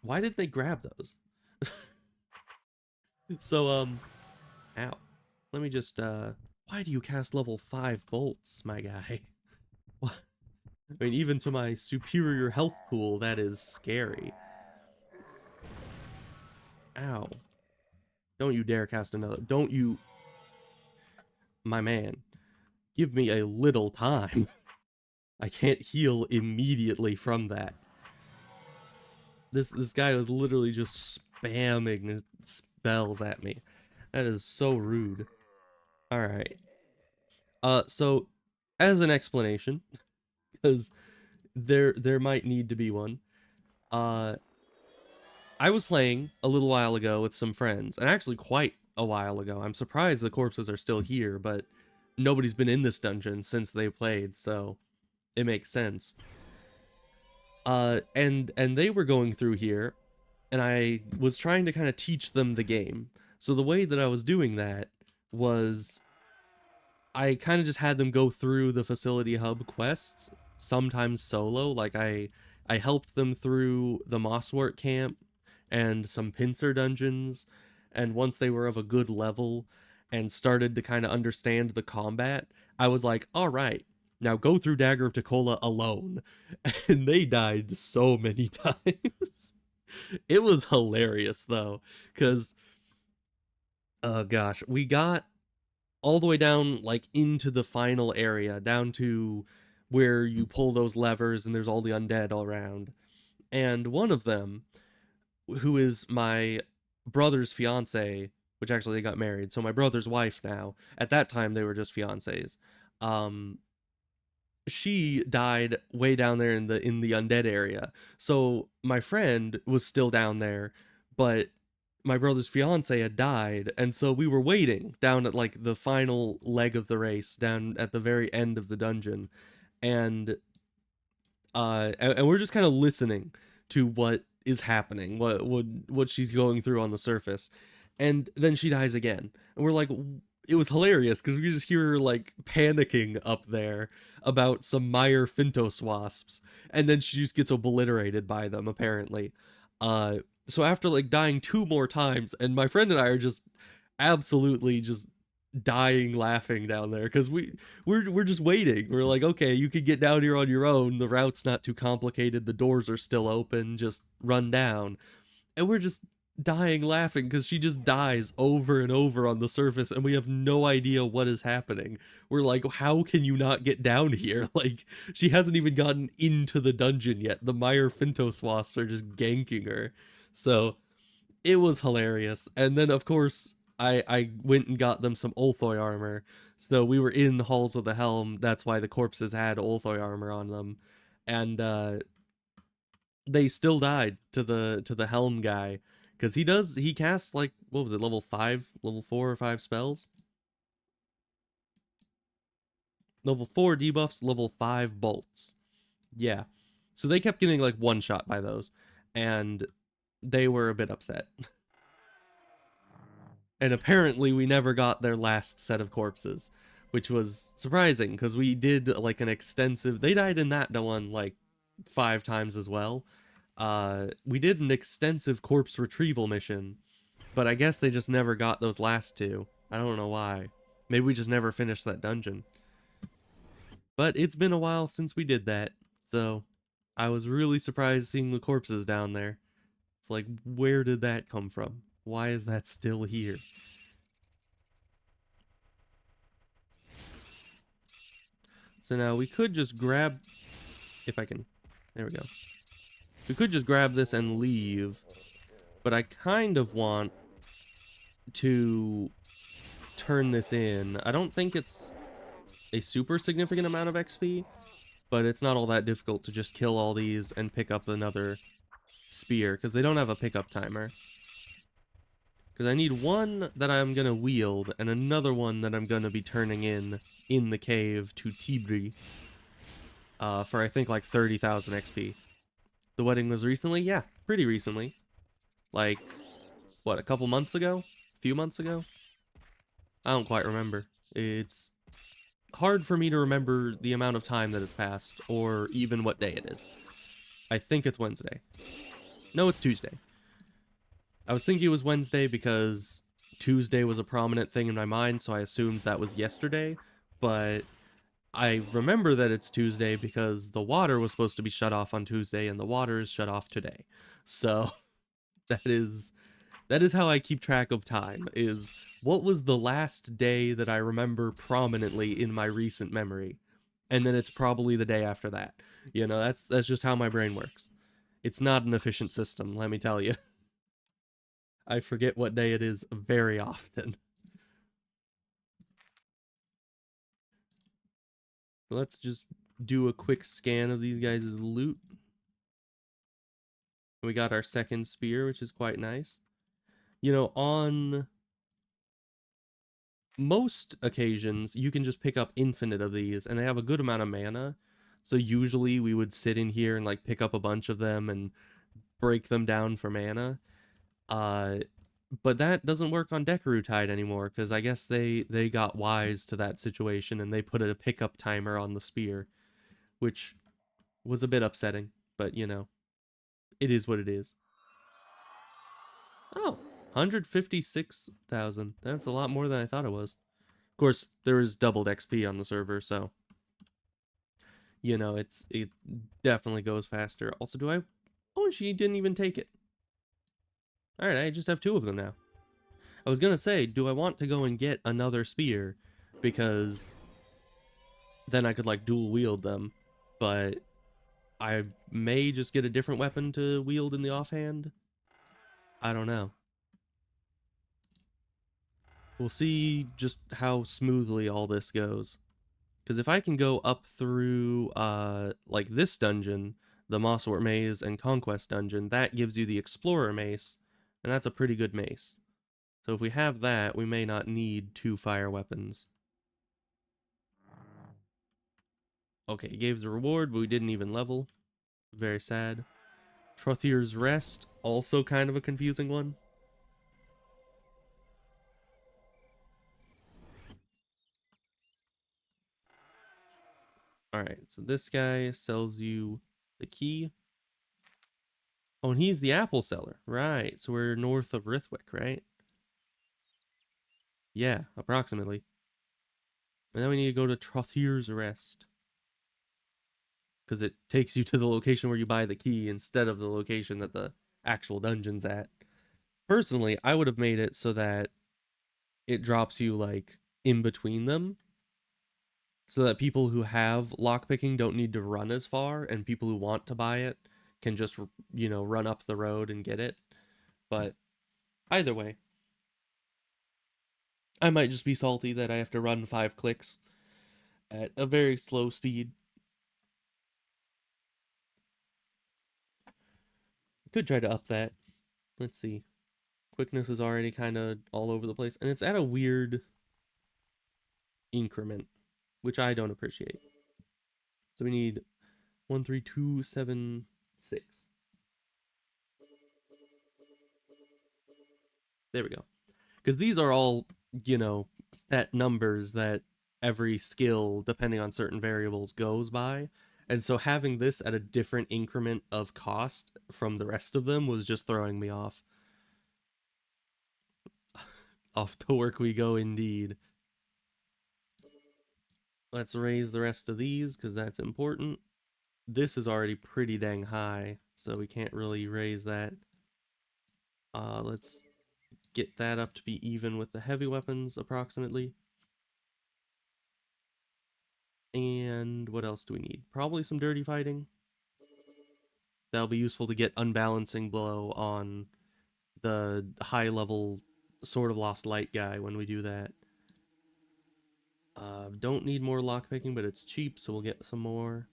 Why did they grab those? So, ow. Let me just, why do you cast level 5 bolts, my guy? What? I mean, even to my superior health pool, that is scary. Ow. Don't you dare cast another. Don't you... My man. Give me a little time. I can't heal immediately from that. This guy was literally just spamming spells at me. That is so rude. Alright. So, as an explanation, because there might need to be one, uh, I was playing a little while ago with some friends, and actually quite a while ago. I'm surprised the corpses are still here, but nobody's been in this dungeon since they played, so it makes sense. And they were going through here, and I was trying to kind of teach them the game. So the way that I was doing that was I kind of just had them go through the facility hub quests, sometimes solo. Like I helped them through the Mosswort camp and some pincer dungeons, and once they were of a good level and started to kind of understand the combat, I was like, all right, now go through Dagger of Takola alone. And they died so many times. It was hilarious though, because oh gosh, we got all the way down like into the final area, down to where you pull those levers and there's all the undead all around. And one of them, who is my brother's fiance, which actually they got married, so my brother's wife now. At that time they were just fiancés. Um she died way down there in the undead area. So my friend was still down there, but my brother's fiance had died, and so we were waiting down at like the final leg of the race, down at the very end of the dungeon, and and we're just kind of listening to what is happening, what she's going through on the surface, and then she dies again, and we're like, it was hilarious because we just hear her like panicking up there about some Meyer Fintos wasps, and then she just gets obliterated by them apparently. So after like dying 2 more times, and my friend and I are just absolutely just dying laughing down there because we're just waiting. We're like, okay, you could get down here on your own. The route's not too complicated. The doors are still open. Just run down. And we're just dying laughing because she just dies over and over on the surface, and we have no idea what is happening. We're like, how can you not get down here? Like, she hasn't even gotten into the dungeon yet. The Meyer Fintos wasps are just ganking her. So it was hilarious. And then of course I went and got them some Ulthoi armor. So we were in Halls of the Helm. That's why the corpses had Ulthoi armor on them. And they still died to the Helm guy. Because he casts like, what was it, level 5, level 4 or 5 spells? Level 4 debuffs, level 5 bolts. Yeah. So they kept getting like one shot by those. And they were a bit upset. And apparently we never got their last set of corpses, which was surprising because we did like an extensive, they died in that one like 5 times as well. We did an extensive corpse retrieval mission, but I guess they just never got those last 2. I don't know why. Maybe we just never finished that dungeon. But it's been a while since we did that, so I was really surprised seeing the corpses down there. It's like, where did that come from? Why is that still here? So now we could just grab, if I can, there we go. We could just grab this and leave, but I kind of want to turn this in. I don't think it's a super significant amount of XP, but it's not all that difficult to just kill all these and pick up another spear, because they don't have a pickup timer. Because I need one that I'm going to wield, and another one that I'm going to be turning in the cave to Tibri, for I think like 30,000 XP. The wedding was recently? Yeah, pretty recently. Like, what, a couple months ago? A few months ago? I don't quite remember. It's hard for me to remember the amount of time that has passed, or even what day it is. I think it's Wednesday. No, it's Tuesday. I was thinking it was Wednesday because Tuesday was a prominent thing in my mind, so I assumed that was yesterday. But I remember that it's Tuesday because the water was supposed to be shut off on Tuesday, and the water is shut off today. So that is how I keep track of time. Is what was the last day that I remember prominently in my recent memory, and then it's probably the day after that. That's just how my brain works. It's not an efficient system, let me tell you. I forget what day it is very often. So let's just do a quick scan of these guys' loot. We got our second spear, which is quite nice. On most occasions, you can just pick up infinite of these, and they have a good amount of mana. So usually we would sit in here and like pick up a bunch of them and break them down for mana. Uh, but that doesn't work on Tide anymore because I guess they got wise to that situation and they put a pickup timer on the spear, which was a bit upsetting. But it is what it is. Oh, 156,000. That's a lot more than I thought it was. Of course, there is doubled XP on the server, so it definitely goes faster. Also, do I? Oh, she didn't even take it. All right, I just have two of them now. I was gonna say, do I want to go and get another spear, because then I could like dual wield them, but I may just get a different weapon to wield in the offhand. I don't know. We'll see just how smoothly all this goes. Because if I can go up through like this dungeon, the Mosswort Maze and Conquest dungeon, that gives you the Explorer Mace, and that's a pretty good mace. So if we have that, we may not need two fire weapons. Okay, gave the reward, but we didn't even level. Very sad. Trothier's Rest, also kind of a confusing one. Alright, so this guy sells you the key. Oh, and he's the apple seller. Right, so we're north of Rithwick, right? Yeah, approximately. And then we need to go to Trothier's Rest, because it takes you to the location where you buy the key instead of the location that the actual dungeon's at. Personally, I would have made it so that it drops you like in between them, so that people who have lockpicking don't need to run as far, and people who want to buy it can just run up the road and get it. But either way, I might just be salty that I have to run 5 clicks at a very slow speed. Could try to up that. Let's see. Quickness is already kind of all over the place, and it's at a weird increment, which I don't appreciate. So we need 13276. There we go. Because these are all, set numbers that every skill, depending on certain variables, goes by. And so having this at a different increment of cost from the rest of them was just throwing me off. Off to work we go indeed. Let's raise the rest of these because that's important. This is already pretty dang high, so we can't really raise that. Let's get that up to be even with the heavy weapons approximately. And what else do we need? Probably some dirty fighting. That'll be useful to get unbalancing blow on the high level Sword of Lost Light guy when we do that. Don't need more lockpicking, but it's cheap, so we'll get some more.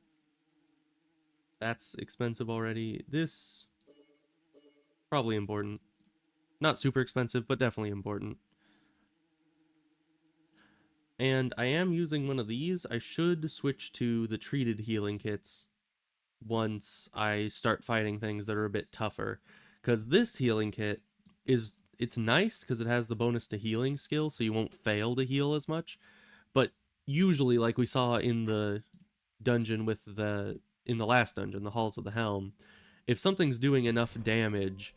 That's expensive already. This, probably important. Not super expensive, but definitely important. And I am using one of these. I should switch to the treated healing kits, once I start fighting things that are a bit tougher. Because this healing kit it's nice because it has the bonus to healing skill, so you won't fail to heal as much. But usually, like we saw in the dungeon with the in the last dungeon, the Halls of the Helm, if something's doing enough damage,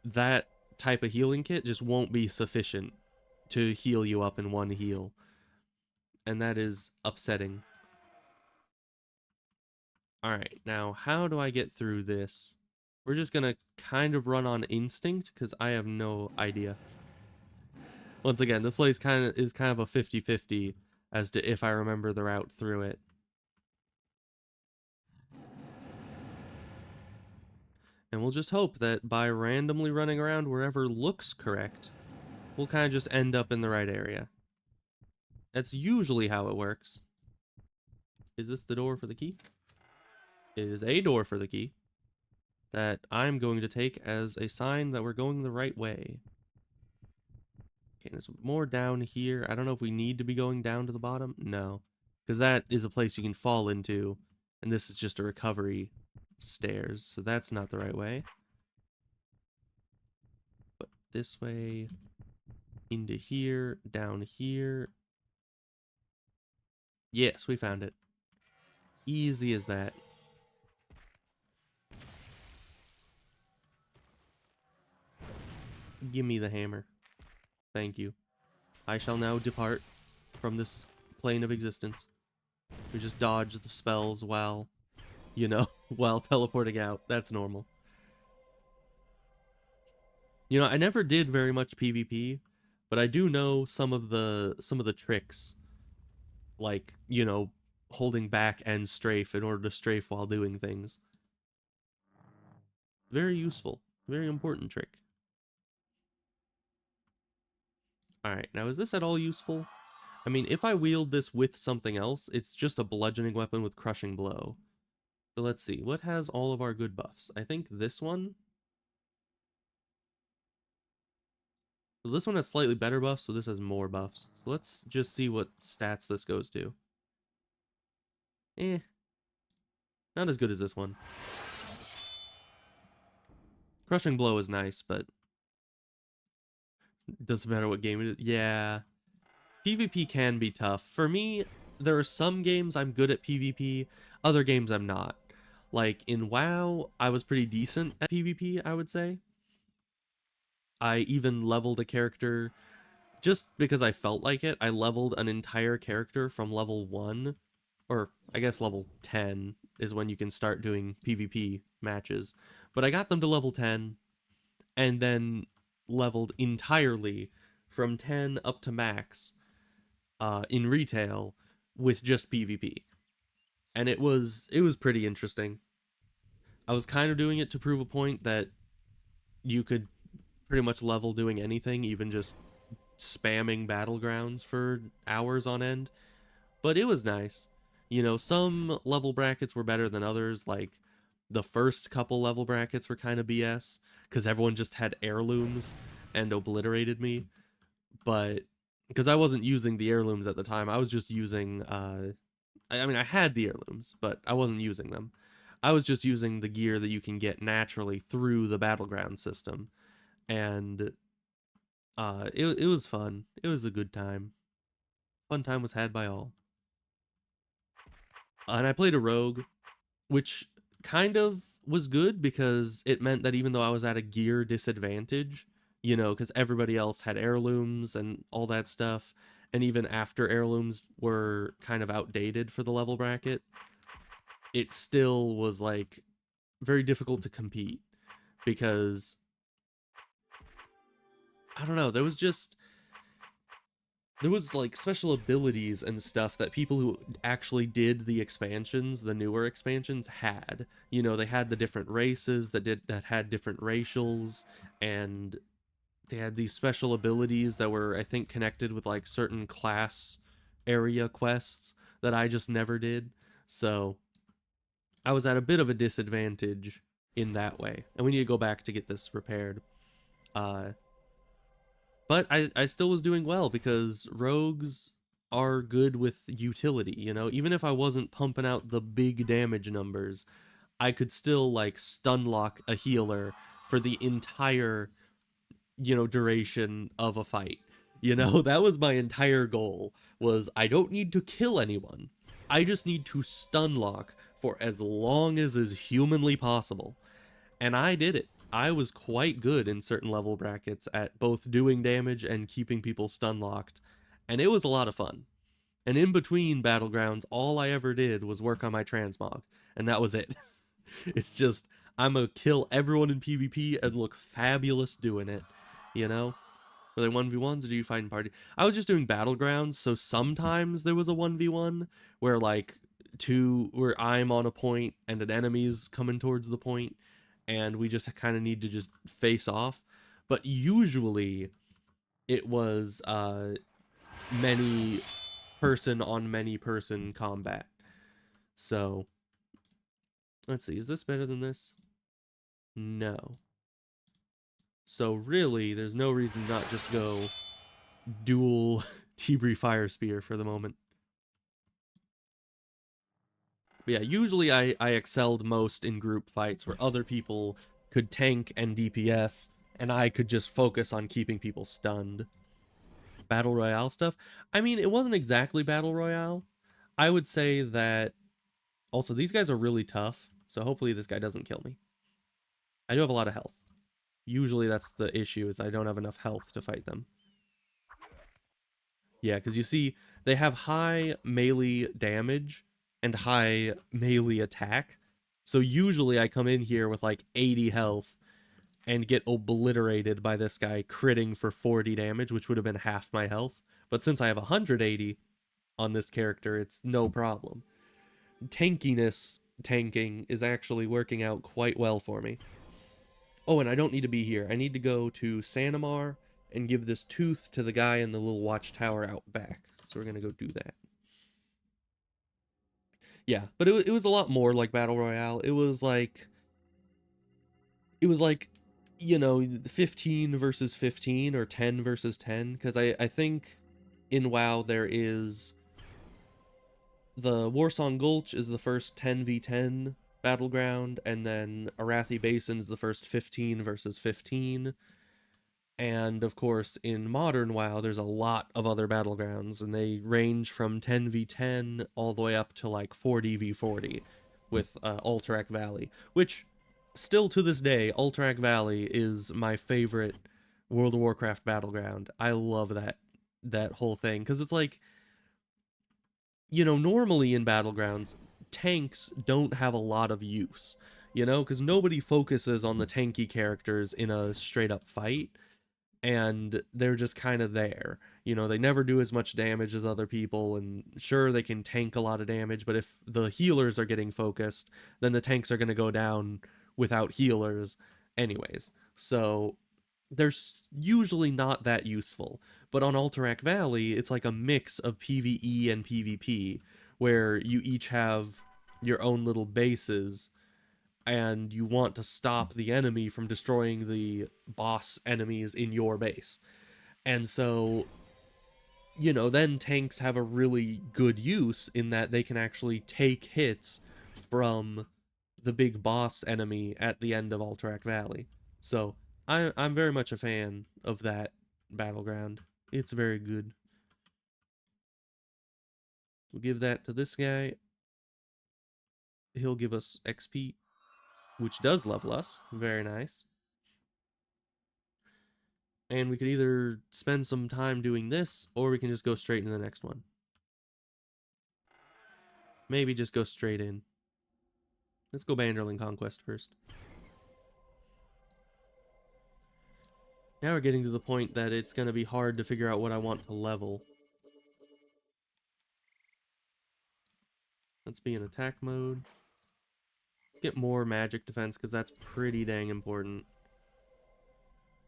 that type of healing kit just won't be sufficient to heal you up in one heal. And that is upsetting. Alright, now how do I get through this? We're just gonna kind of run on instinct, because I have no idea. Once again, this place is kind of a 50-50 as to if I remember the route through it. And we'll just hope that by randomly running around wherever looks correct, we'll kind of just end up in the right area. That's usually how it works. Is this the door for the key? It is a door for the key that I'm going to take as a sign that we're going the right way. Okay, there's more down here. I don't know if we need to be going down to the bottom. No, because that is a place you can fall into, and this is just a recovery stairs, so that's not the right way. But this way, into here, down here. Yes, we found it. Easy as that. Give me the hammer. Thank you. I shall now depart from this plane of existence. We just dodge the spells while, while teleporting out. That's normal. I never did very much PvP, but I do know some of the tricks, like, holding back and strafe in order to strafe while doing things. Very useful. Very important trick. Alright, now is this at all useful? I mean, if I wield this with something else, it's just a bludgeoning weapon with crushing blow. So let's see, what has all of our good buffs? I think this one. So this one has slightly better buffs, so this has more buffs. So let's just see what stats this goes to. Not as good as this one. Crushing blow is nice, but it doesn't matter what game it is. Yeah. PvP can be tough. For me, there are some games I'm good at PvP, other games I'm not. Like in WoW, I was pretty decent at PvP, I would say. I even leveled a character just because I felt like it. I leveled an entire character from level 1, or I guess level 10 is when you can start doing PvP matches. But I got them to level 10 and then leveled entirely from 10 up to max in retail with just PvP. And it was pretty interesting. I was kind of doing it to prove a point that you could pretty much level doing anything, even just spamming battlegrounds for hours on end. But it was nice. Some level brackets were better than others. Like the first couple level brackets were kind of BS because everyone just had heirlooms and obliterated me. But because I wasn't using the heirlooms at the time, I was just using I mean, I had the heirlooms, but I wasn't using them. I was just using the gear that you can get naturally through the battleground system. And it was fun. It was a good time. Fun time was had by all. And I played a rogue, which kind of was good because it meant that even though I was at a gear disadvantage, because everybody else had heirlooms and all that stuff, and even after heirlooms were kind of outdated for the level bracket, it still was like very difficult to compete because I don't know, there was like special abilities and stuff that people who actually did the expansions, the newer expansions, had. They had the different races that had different racials, and they had these special abilities that were, I think, connected with like certain class area quests that I just never did. So I was at a bit of a disadvantage in that way, and we need to go back to get this repaired. Uh, but I still was doing well because rogues are good with utility, even if I wasn't pumping out the big damage numbers, I could still like stun lock a healer for the entire, duration of a fight. That was my entire goal, was I don't need to kill anyone. I just need to stun lock for as long as is humanly possible. And I did it. I was quite good in certain level brackets at both doing damage and keeping people stun locked. And it was a lot of fun. And in between battlegrounds, all I ever did was work on my transmog. And that was it. It's just, I'm gonna kill everyone in PvP and look fabulous doing it. You know? Were they 1v1s or do you fight in party? I was just doing battlegrounds, so sometimes there was a 1v1 where like where I'm on a point and an enemy's coming towards the point and we just kind of need to just face off. But usually it was many person on many person combat. So let's see, is this better than this? No. So really, there's no reason not just go dual T-Bree Fire Spear for the moment. But yeah, usually I excelled most in group fights where other people could tank and DPS, and I could just focus on keeping people stunned. Battle Royale stuff? I mean, it wasn't exactly Battle Royale. I would say that... Also, these guys are really tough, so hopefully this guy doesn't kill me. I do have a lot of health. Usually that's the issue, is I don't have enough health to fight them. Yeah, because you see, they have high melee damage and high melee attack. So usually I come in here with like 80 health and get obliterated by this guy critting for 40 damage, which would have been half my health. But since I have 180 on this character, it's no problem. Tanking is actually working out quite well for me. Oh, and I don't need to be here. I need to go to Sanamar and give this tooth to the guy in the little watchtower out back. So we're going to go do that. Yeah, but it was a lot more like Battle Royale. It was like, 15 versus 15 or 10 versus 10. Because I think in WoW there is... The Warsong Gulch is the first 10v10 battleground, and then Arathi Basin is the first 15 versus 15. And of course, in modern WoW, there's a lot of other battlegrounds, and they range from 10v10 all the way up to like 40v40 with Alterac Valley, which still to this day, Alterac Valley is my favorite World of Warcraft battleground. I love that whole thing, because it's like, normally in battlegrounds, tanks don't have a lot of use, because nobody focuses on the tanky characters in a straight up fight, and they're just kind of there. They never do as much damage as other people, and sure, they can tank a lot of damage, but if the healers are getting focused, then the tanks are going to go down without healers anyways. So they're usually not that useful. But on Alterac Valley, it's like a mix of PvE and PvP, where you each have your own little bases, and you want to stop the enemy from destroying the boss enemies in your base. And so, then tanks have a really good use in that they can actually take hits from the big boss enemy at the end of Alterac Valley. So I'm very much a fan of that battleground. It's very good. We'll give that to this guy. He'll give us XP, which does level us. Very nice. And we could either spend some time doing this, or we can just go straight into the next one. Maybe just go straight in. Let's go Banderling Conquest first. Now we're getting to the point that it's going to be hard to figure out what I want to level. Let's be in attack mode. Let's get more magic defense, because that's pretty dang important.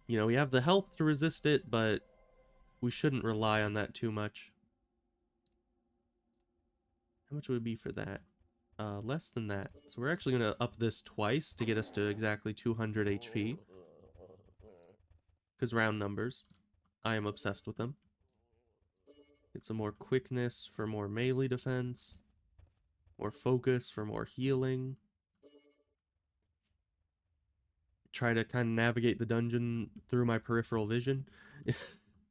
We have the health to resist it, but we shouldn't rely on that too much. How much would it be for that? Less than that. So we're actually going to up this twice to get us to exactly 200 HP. Because round numbers. I am obsessed with them. Get some more quickness for more melee defense. More focus for more healing. try to kind of navigate the dungeon through my peripheral vision.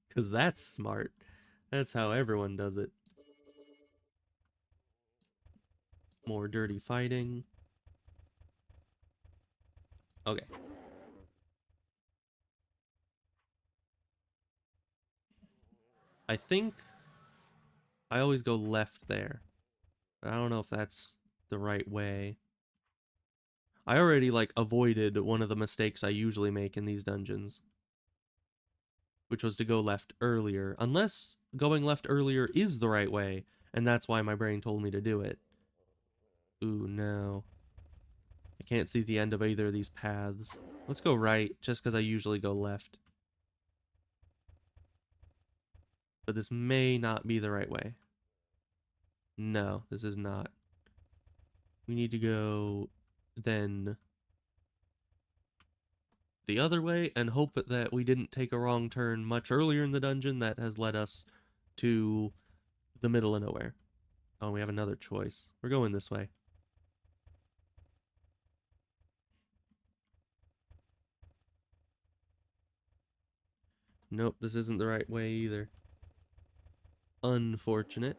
Because that's smart. That's how everyone does it. More dirty fighting. Okay. I think I always go left there. I don't know if that's the right way. I already, like, avoided one of the mistakes I usually make in these dungeons, which was to go left earlier. Unless going left earlier is the right way, and that's why my brain told me to do it. Ooh, no. I can't see the end of either of these paths. Let's go right, just because I usually go left. But this may not be the right way. No, this is not. We need to go then the other way and hope that we didn't take a wrong turn much earlier in the dungeon that has led us to the middle of nowhere. Oh, we have another choice. We're going this way. Nope, this isn't the right way either. Unfortunate.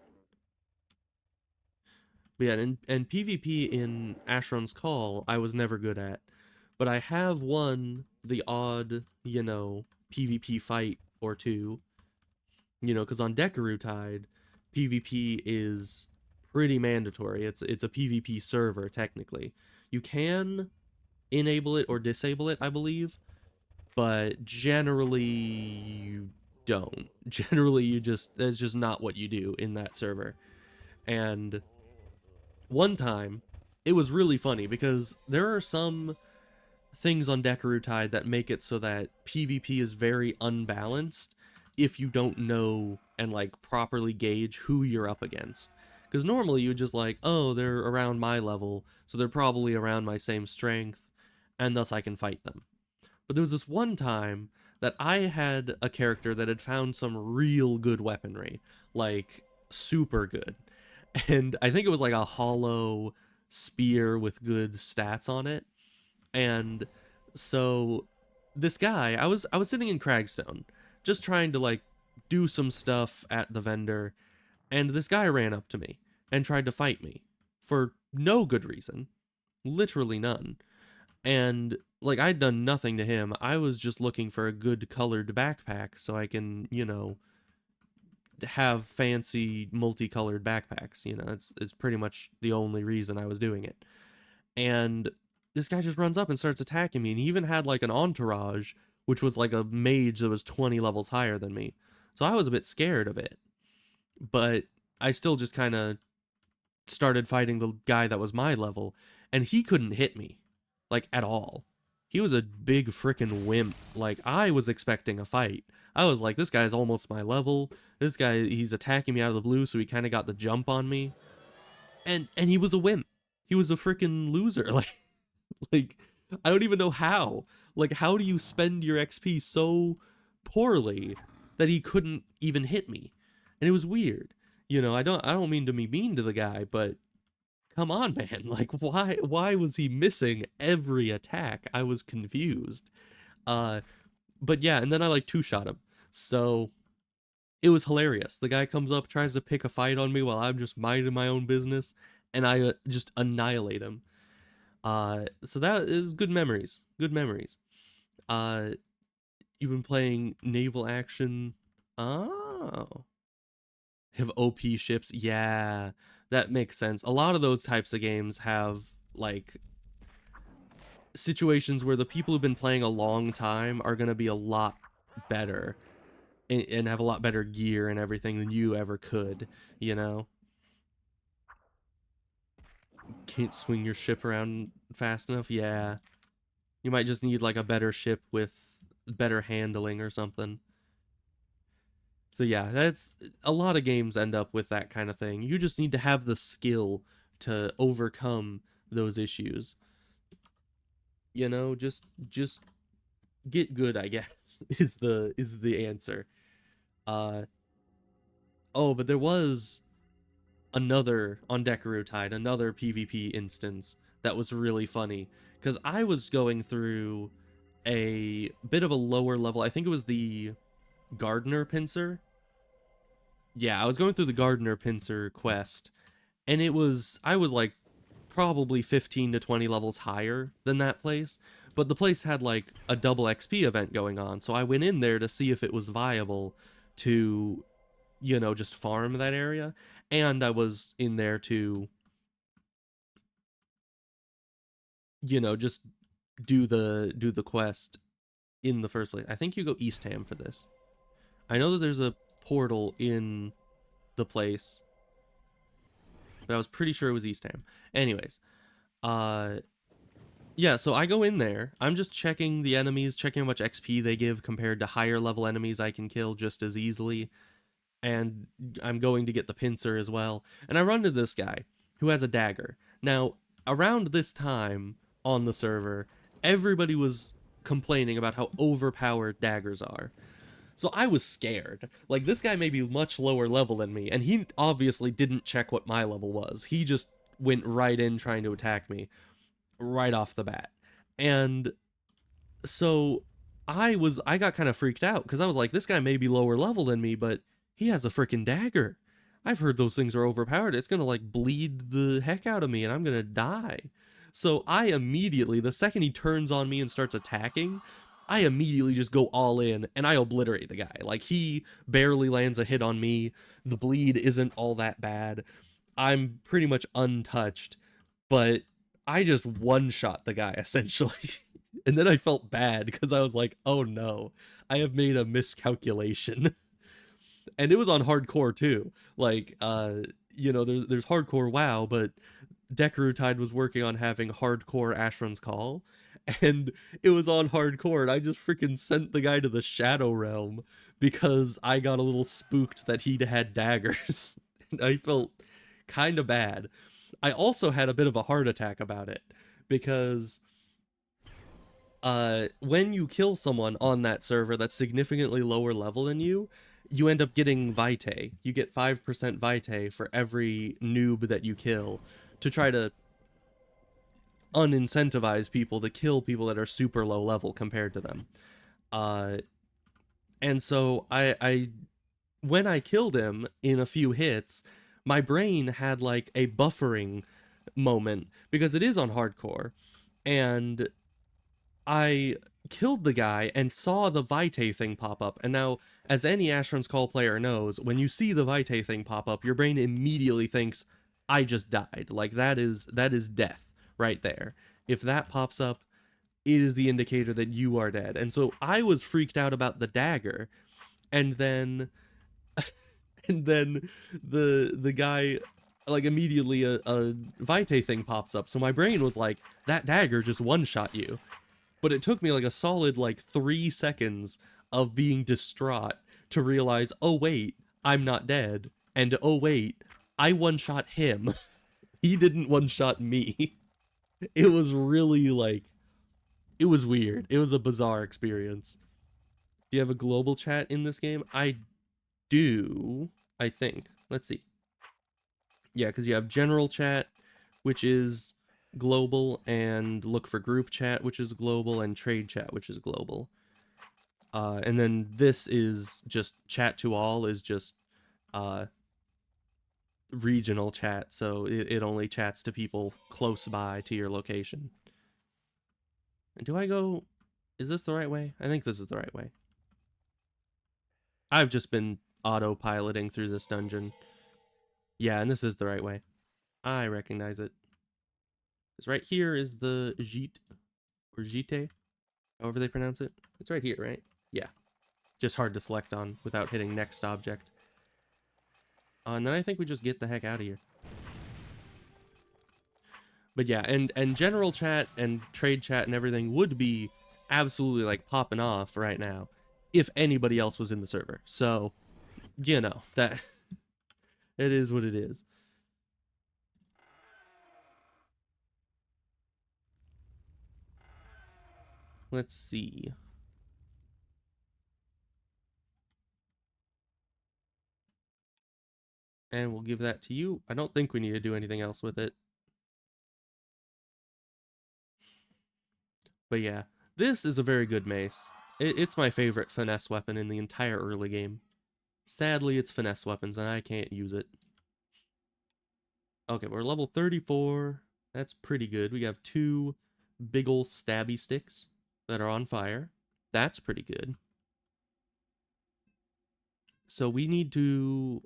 But yeah, and PvP in Asheron's Call, I was never good at. But I have won the odd, PvP fight or two. Because on Dekarutide, PvP is pretty mandatory. It's a PvP server, technically. You can enable it or disable it, I believe. But generally, you don't. Generally, that's just not what you do in that server. And one time, it was really funny because there are some things on Dekarutide that make it so that PvP is very unbalanced if you don't know and like properly gauge who you're up against. Because normally you just like, oh, they're around my level, so they're probably around my same strength, and thus I can fight them. But there was this one time that I had a character that had found some real good weaponry, like super good. And I think it was like a hollow spear with good stats on it. And so this guy, I was sitting in Cragstone, just trying to like do some stuff at the vendor, and this guy ran up to me and tried to fight me for no good reason, literally none. And like I'd done nothing to him. I was just looking for a good colored backpack so I can, have fancy multicolored backpacks. It's pretty much the only reason I was doing it. And this guy just runs up and starts attacking me, and he even had like an entourage, which was like a mage that was 20 levels higher than me. So I was a bit scared of it, but I still just kind of started fighting the guy that was my level, and he couldn't hit me, like, at all. He was a big freaking wimp. Like, I was expecting a fight. I was like, this guy's almost my level. This guy, he's attacking me out of the blue, so he kind of got the jump on me. And he was a wimp. He was a freaking loser. Like, I don't even know how. Like, how do you spend your XP so poorly that he couldn't even hit me? And it was weird. I don't mean to be mean to the guy, but come on, man. Like, why was he missing every attack? I was confused. Uh but yeah, and then I like two-shot him. So it was hilarious. The guy comes up, tries to pick a fight on me while I'm just minding my own business, and I just annihilate him. So that is good memories. Good memories. Uh, you've been playing naval action. Oh, have OP ships. Yeah, that makes sense. A lot of those types of games have like situations where the people who've been playing a long time are gonna be a lot better and have a lot better gear and everything than you ever could. You know, can't swing your ship around fast enough. Yeah, you might just need like a better ship with better handling or something. So yeah, that's a lot of games end up with that kind of thing. You just need to have the skill to overcome those issues. Just get good, I guess, is the answer. Uh oh, but there was another on Dekarutide, another PvP instance that was really funny cuz I was going through a bit of a lower level. I think it was the gardener pincer. Yeah, I was going through the gardener pincer quest, and I was like probably 15 to 20 levels higher than that place, but the place had like a double XP event going on, so I went in there to see if it was viable to, just farm that area, and I was in there to, just do the quest in the first place. I think you go Eastham for this. I know that there's a portal in the place, but I was pretty sure it was Eastham. Anyways, uh yeah, so I go in there. I'm just checking the enemies, checking how much XP they give compared to higher level enemies I can kill just as easily. And I'm going to get the pincer as well. And I run into this guy who has a dagger. Now, around this time on the server, everybody was complaining about how overpowered daggers are. So I was scared. Like, this guy may be much lower level than me, and he obviously didn't check what my level was. He just went right in trying to attack me right off the bat. And so I got kind of freaked out because I was like, this guy may be lower level than me, but he has a freaking dagger. I've heard those things are overpowered. It's gonna like bleed the heck out of me and I'm gonna die. So I immediately, the second he turns on me and starts attacking, I immediately just go all in and I obliterate the guy. Like, he barely lands a hit on me. The bleed isn't all that bad. I'm pretty much untouched, but I just one shot the guy essentially. And then I felt bad because I was like, oh no, I have made a miscalculation. And it was on hardcore too. Like, there's hardcore WoW, but Dekarutide was working on having hardcore Asheron's Call, and it was on hardcore, and I just freaking sent the guy to the Shadow Realm because I got a little spooked that he'd had daggers. And I felt kind of bad. I also had a bit of a heart attack about it because when you kill someone on that server that's significantly lower level than you end up getting vitae. You get 5% vitae for every noob that you kill to try to unincentivize people to kill people that are super low level compared to them. Uh, and so I when I killed him in a few hits, my brain had like a buffering moment because it is on hardcore, and I killed the guy and saw the Vitae thing pop up. And now, as any Asheron's Call player knows, when you see the Vitae thing pop up, your brain immediately thinks, I just died. Like, that is death right there. If that pops up, it is the indicator that you are dead. And so I was freaked out about the dagger, and then the guy, like, immediately a Vitae thing pops up. So my brain was like, that dagger just one shot you. But it took me like a solid like 3 seconds of being distraught to realize, oh wait, I'm not dead, and oh wait, I one shot him. He didn't one shot me. It was really like, it was weird. It was a bizarre experience. Do you have a global chat in this game? I do, I think. Let's see. Yeah, because you have general chat, which is global, and look for group chat, which is global, and trade chat, which is global. And then this is just chat to all is just uh, regional chat, so it only chats to people close by to your location. And do I go? Is this the right way? I think this is the right way. I've just been autopiloting through this dungeon. Yeah, and this is the right way. I recognize it. Because right here is the Jit, or Jite, however they pronounce it. It's right here, right? Yeah. Just hard to select on without hitting next object. And then I think we just get the heck out of here. But yeah, and general chat and trade chat and everything would be absolutely like popping off right now if anybody else was in the server. So, that it is what it is. Let's see. And we'll give that to you. I don't think we need to do anything else with it. But yeah, This is a very good mace. It's my favorite finesse weapon in the entire early game. Sadly, it's finesse weapons, and I can't use it. Okay, we're level 34. That's pretty good. We have 2 big ol' stabby sticks that are on fire. That's pretty good. So we need to...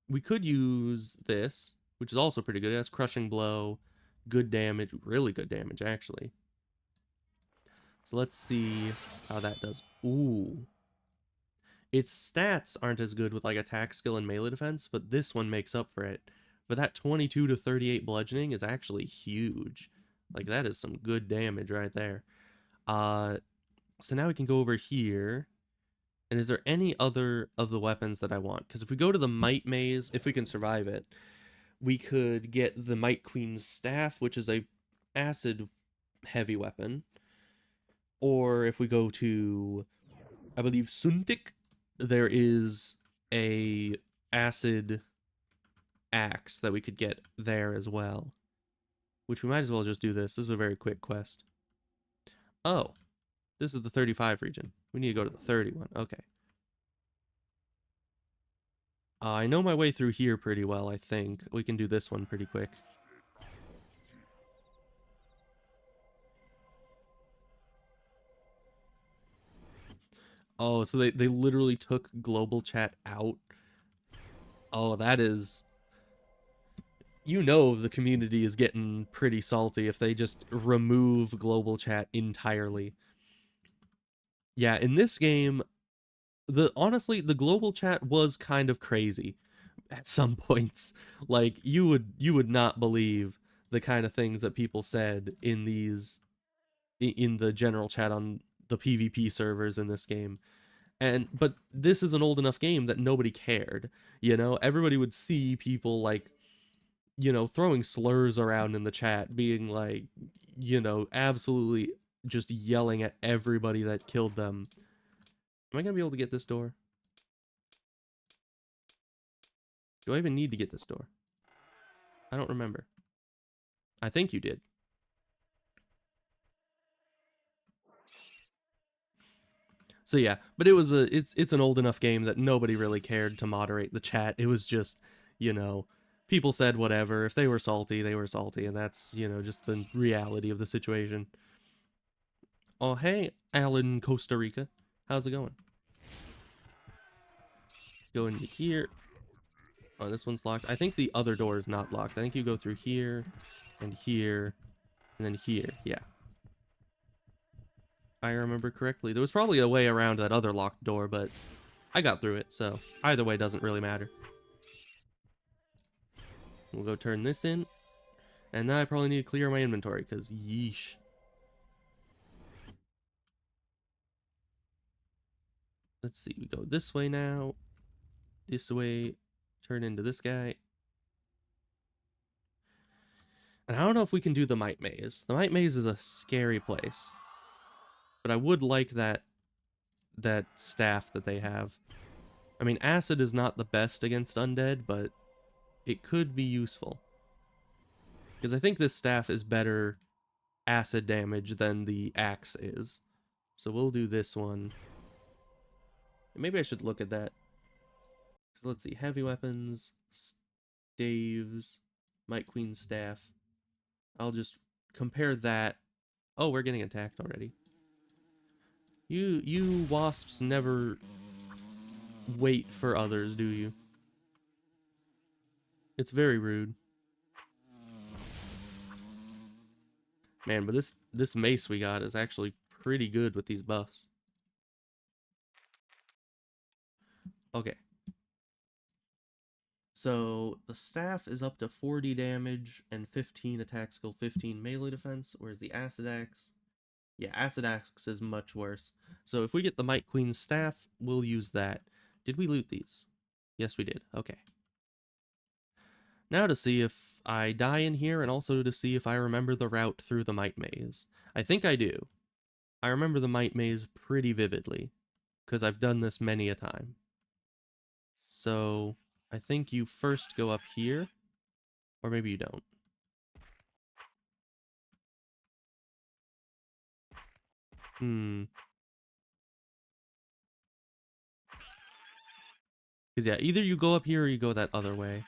We could use this, which is also pretty good. It has crushing blow, good damage, really good damage, actually. So let's see how that does. Ooh. Its stats aren't as good with like attack skill and melee defense, but this one makes up for it. But that 22 to 38 bludgeoning is actually huge. Like that is some good damage right there. So now we can go over here. And is there any other of the weapons that I want? Because if we go to the Might Maze, if we can survive it, we could get the Might Queen's Staff, which is a acid heavy weapon. Or if we go to, I believe, Suntik, there is a acid axe that we could get there as well. Which we might as well just do this. This is a very quick quest. Oh, this is the 35 region. We need to go to the 31. Okay. I know my way through here pretty well, I think. We can do this one pretty quick. Oh, so they literally took global chat out. Oh, that is... You know the community is getting pretty salty if they just remove global chat entirely. Yeah, in this game, honestly, the global chat was kind of crazy at some points. Like you would not believe the kind of things that people said in the general chat on the PvP servers in this game. But this is an old enough game that nobody cared. Everybody would see people like, throwing slurs around in the chat, being like, absolutely just yelling at everybody that killed them. Am I gonna be able to get this door? Do I even need to get this door? I don't remember. I think you did. So yeah, but it's an old enough game that nobody really cared to moderate the chat. It was just, you know, people said whatever. If they were salty, they were salty, and that's, just the reality of the situation. Oh, hey, Alan, Costa Rica. How's it going? Go into here. Oh, this one's locked. I think the other door is not locked. I think you go through here, and here, and then here. Yeah. I remember correctly. There was probably a way around that other locked door, but I got through it, so either way doesn't really matter. We'll go turn this in. And now I probably need to clear my inventory, because yeesh. Let's see, we go this way now. This way. Turn into this guy. And I don't know if we can do the Might Maze. The Might Maze is a scary place. But I would like that staff that they have. I mean, acid is not the best against undead, but it could be useful. Because I think this staff is better acid damage than the axe is. So we'll do this one. Maybe I should look at that. So let's see, heavy weapons, staves, Might Queen staff. I'll just compare that. Oh, we're getting attacked already. You wasps never wait for others, do you? It's very rude. Man, but this mace we got is actually pretty good with these buffs. Okay. So the staff is up to 40 damage and 15 attack skill, 15 melee defense, whereas the acid axe, yeah, acid axe is much worse. So if we get the Might Queen's staff, we'll use that. Did we loot these? Yes, we did. Okay. Now to see if I die in here, and also to see if I remember the route through the Might Maze. I think I do. I remember the Might Maze pretty vividly, because I've done this many a time. So I think you first go up here, or maybe you don't. Hmm. Because, yeah, either you go up here or you go that other way.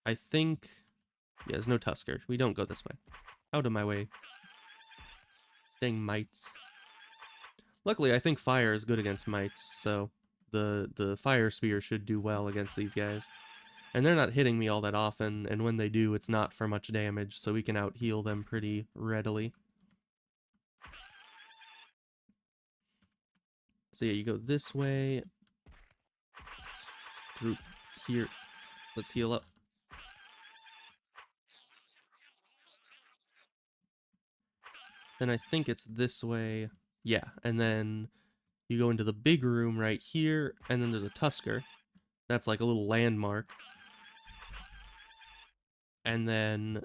I think... Yeah, there's no Tusker. We don't go this way. Out of my way. Dang mites. Luckily, I think fire is good against mites, so the fire spear should do well against these guys. And they're not hitting me all that often, and when they do, it's not for much damage, so we can out-heal them pretty readily. So yeah, you go this way. Through here. Let's heal up. Then I think it's this way. Yeah, and then you go into the big room right here, and then there's a Tusker. That's like a little landmark. And then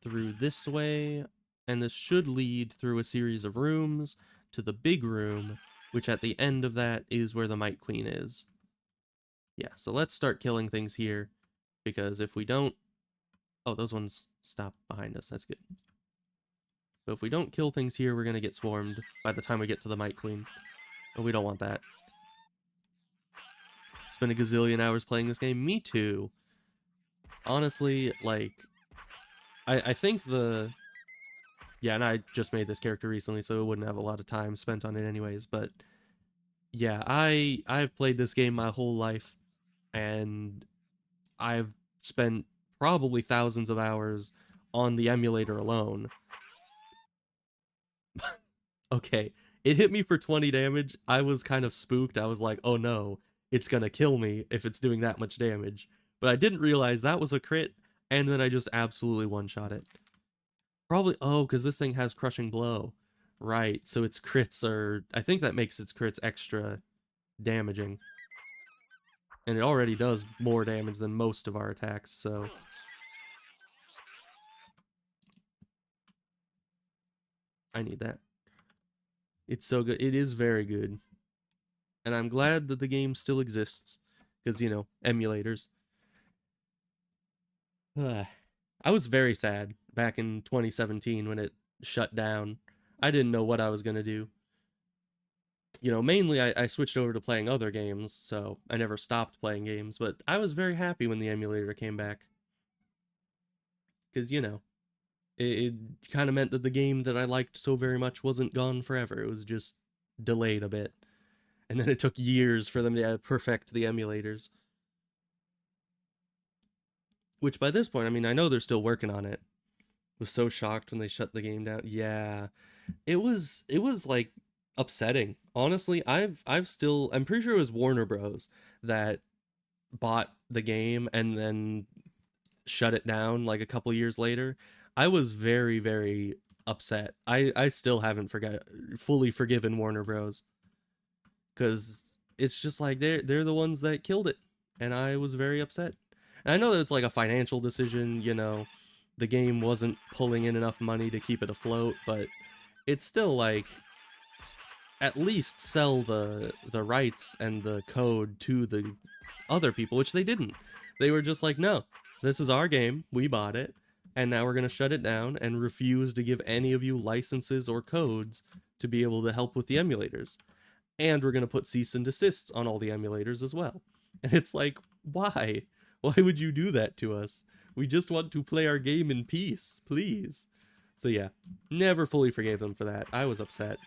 through this way, and this should lead through a series of rooms to the big room, which at the end of that is where the Mite Queen is. Yeah, so let's start killing things here, because if we don't... Oh, those ones stop behind us. That's good. But if we don't kill things here, we're going to get swarmed by the time we get to the Mite Queen. And we don't want that. Spent a gazillion hours playing this game. Me too. Honestly, like... I think the... Yeah, and I just made this character recently, so it wouldn't have a lot of time spent on it anyways, but... Yeah, I've played this game my whole life, and I've spent probably thousands of hours on the emulator alone. Okay, it hit me for 20 damage. I was kind of spooked. I was like, oh no, it's gonna kill me if it's doing that much damage. But I didn't realize that was a crit, and then I just absolutely one-shot it. Probably, oh, because this thing has Crushing Blow. Right, so its crits are... I think that makes its crits extra damaging. And it already does more damage than most of our attacks, so... I need that. It's so good. It is very good. And I'm glad that the game still exists. Because, you know, emulators. I was very sad back in 2017 when it shut down. I didn't know what I was going to do. You know, mainly I switched over to playing other games, so I never stopped playing games, but I was very happy when the emulator came back. Because, you know, it kind of meant that the game that I liked so very much wasn't gone forever. It was just delayed a bit. And then it took years for them to perfect the emulators. Which by this point, I mean, I know they're still working on it. Was so shocked when they shut the game down. Yeah. It was like upsetting. Honestly, I've still... I'm pretty sure it was Warner Bros that bought the game and then shut it down like a couple years later. I was very, very upset. I still haven't fully forgiven Warner Bros. Because it's just like they're the ones that killed it, and I was very upset. And I know that it's like a financial decision, you know, the game wasn't pulling in enough money to keep it afloat, but it's still like at least sell the rights and the code to the other people, which they didn't. They were just like, no, this is our game, we bought it, and now we're going to shut it down and refuse to give any of you licenses or codes to be able to help with the emulators. And we're going to put cease and desists on all the emulators as well. And it's like, why? Why would you do that to us? We just want to play our game in peace, please. So yeah, never fully forgave them for that. I was upset.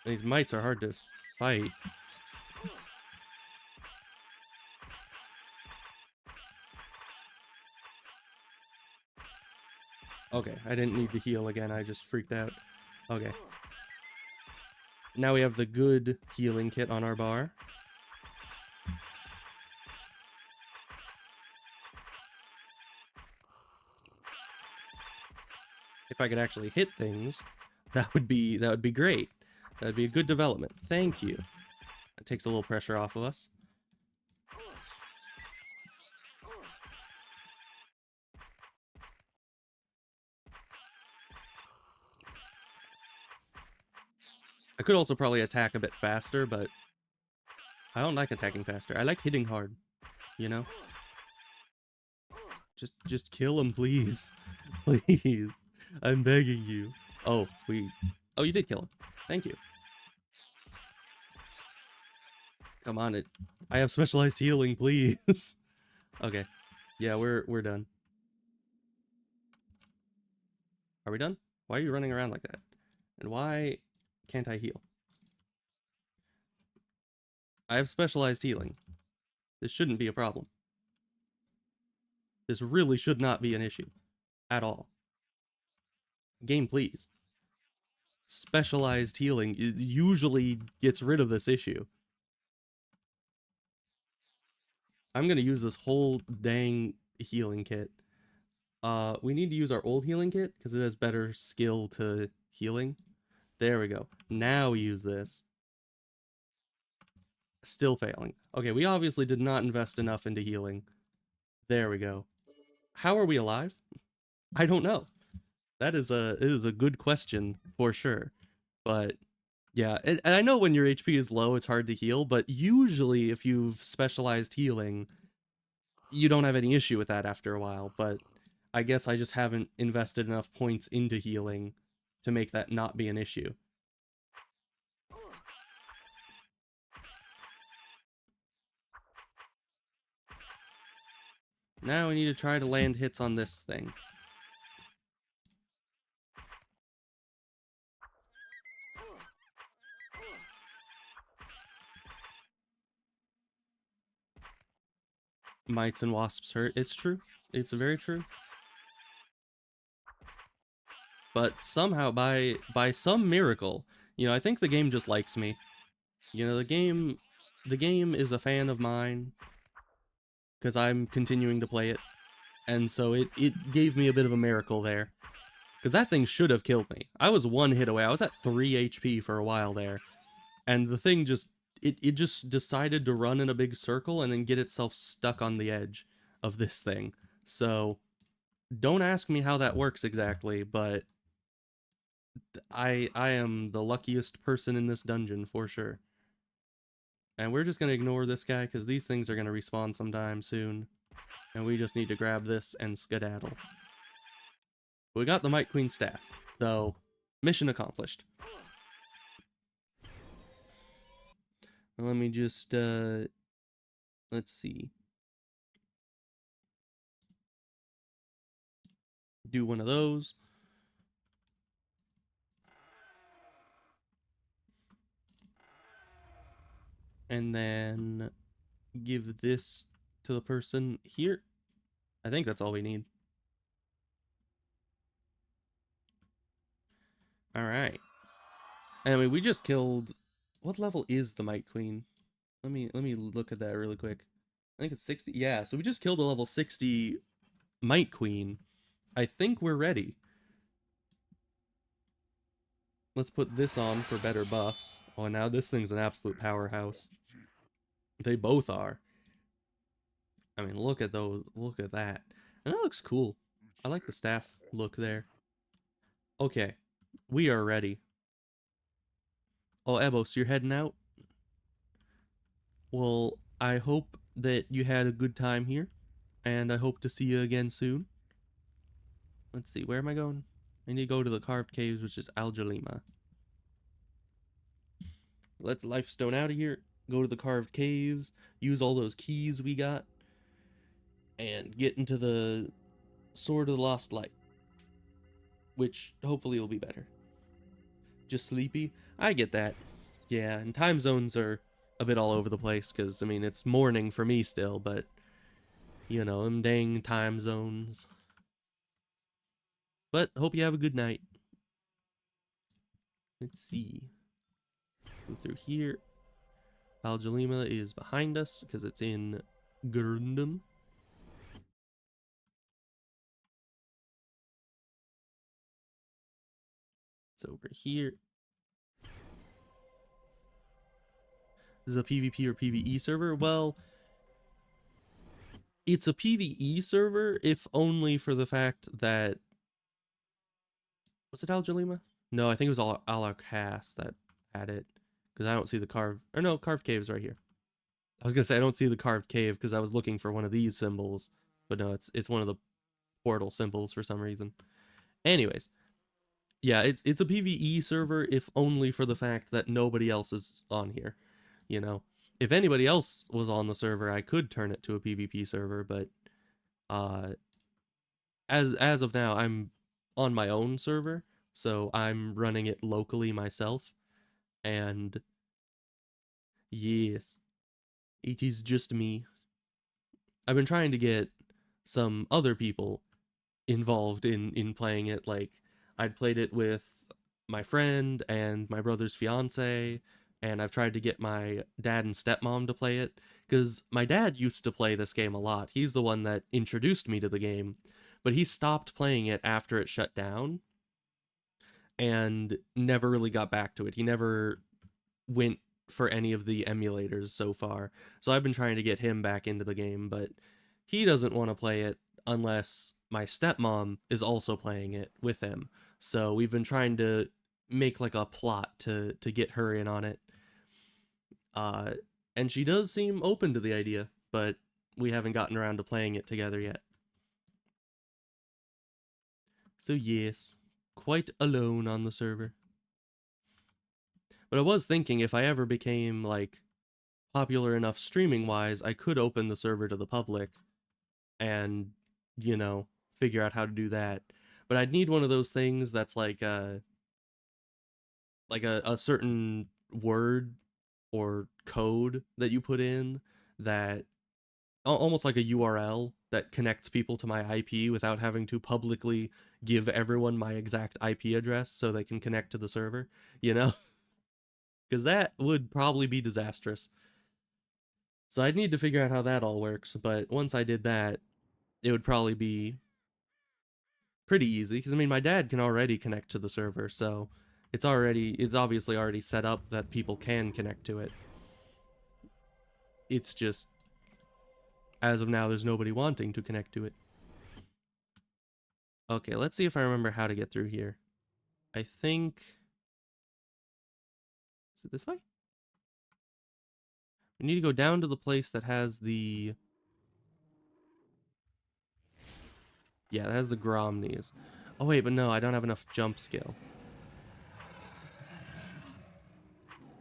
And these mites are hard to fight. Okay, I didn't need to heal again. I just freaked out. Okay. Now we have the good healing kit on our bar. If I could actually hit things, that would be great. That'd be a good development. Thank you. That takes a little pressure off of us. I could also probably attack a bit faster, but I don't like attacking faster. I like hitting hard, you know? Just kill him, please. Please. I'm begging you. Oh, oh, you did kill him. Thank you. Come on, I have specialized healing, please. Okay. Yeah, we're done. Are we done? Why are you running around like that? And why can't I heal? I have specialized healing. This shouldn't be a problem. This really should not be an issue at all. Game, please. Specialized healing usually gets rid of this issue. I'm gonna use this whole dang healing kit. We need to use our old healing kit because it has better skill to healing. There we go. Now we use this. Still failing. Okay, we obviously did not invest enough into healing. There we go. How are we alive? I don't know. That is a good question for sure. But yeah, and I know when your HP is low, it's hard to heal, but usually if you've specialized healing, you don't have any issue with that after a while. But I guess I just haven't invested enough points into healing to make that not be an issue. Now we need to try to land hits on this thing. Mites and wasps hurt. It's true. It's very true. But somehow, by some miracle, I think the game just likes me. The game is a fan of mine because I'm continuing to play it, and so it gave me a bit of a miracle there. Because that thing should have killed me. I was one hit away. I was at 3 HP for a while there, and the thing just it just decided to run in a big circle and then get itself stuck on the edge of this thing. So don't ask me how that works exactly, but I am the luckiest person in this dungeon for sure. And we're just gonna ignore this guy because these things are gonna respawn sometime soon. And we just need to grab this and skedaddle. We got the Might Queen staff, so mission accomplished. Let me just let's see. Do one of those. And then give this to the person here. I think that's all we need. All right. Anyway, we just killed. What level is the Might Queen? Let me look at that really quick. I think it's 60. Yeah, so we just killed a level 60 Might Queen. I think we're ready. Let's put this on for better buffs. Oh, now this thing's an absolute powerhouse. They both are. I mean, look at those. Look at that. And that looks cool. I like the staff look there. Okay, we are ready. Oh, Ebos, you're heading out? Well, I hope that you had a good time here, and I hope to see you again soon. Let's see, where am I going? I need to go to the Carved Caves, which is Aljalima. Let's Lifestone out of here, go to the Carved Caves, use all those keys we got, and get into the Sword of the Lost Light, which hopefully will be better. Just sleepy? I get that. Yeah, and time zones are a bit all over the place, because, I mean, it's morning for me still, but, them dang time zones. But hope you have a good night. Let's see. Go through here. Aljalima is behind us because it's in Gurundum. It's over here. This is a PvP or PvE server? Well, it's a PvE server, if only for the fact that... Was it Aljalima? No, I think it was Alakast that had it. Because I don't see the carved... Or no, carved cave's right here. I was going to say I don't see the carved cave because I was looking for one of these symbols. But no, it's one of the portal symbols for some reason. Anyways, Yeah, it's a PvE server, if only for the fact that nobody else is on here. You know, if anybody else was on the server, I could turn it to a PvP server, but uh, as of now, I'm on my own server, so I'm running it locally myself, and yes, it is just me. I've been trying to get some other people involved in playing it. Like, I'd played it with my friend and my brother's fiance, and I've tried to get my dad and stepmom to play it because my dad used to play this game a lot. He's the one that introduced me to the game, but he stopped playing it after it shut down and never really got back to it. He never went for any of the emulators so far. So I've been trying to get him back into the game, but he doesn't want to play it unless my stepmom is also playing it with him. So we've been trying to make like a plot to get her in on it. Uh and she does seem open to the idea, but we haven't gotten around to playing it together yet. So yes, quite alone on the server. But I was thinking if I ever became like popular enough streaming wise, I could open the server to the public and, you know, figure out how to do that. But I'd need one of those things that's like a certain word or code that you put in that almost like a URL that connects people to my IP without having to publicly give everyone my exact IP address so they can connect to the server, you know? Because that would probably be disastrous. So I'd need to figure out how that all works, but once I did that, it would probably be pretty easy because I mean my dad can already connect to the server, so it's obviously already set up that people can connect to it. It's just as of now there's nobody wanting to connect to it. Okay, let's see if I remember how to get through here. I think is it this way? We need to go down to the place that has the yeah, that has the Gromnies. Oh wait, but no, I don't have enough jump skill.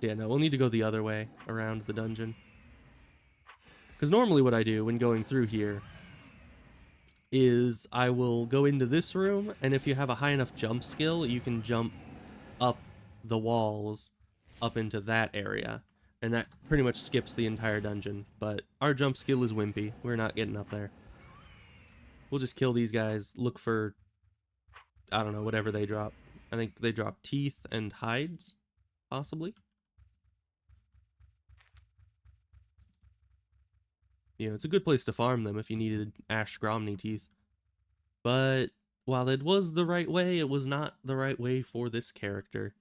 Yeah, no, we'll need to go the other way around the dungeon. Because normally what I do when going through here is I will go into this room, and if you have a high enough jump skill, you can jump up the walls up into that area. And that pretty much skips the entire dungeon. But our jump skill is wimpy. We're not getting up there. We'll just kill these guys, look for, I don't know, whatever they drop. I think they drop teeth and hides, possibly. You know, it's a good place to farm them if you needed Ash Gromny teeth. But while it was the right way, it was not the right way for this character.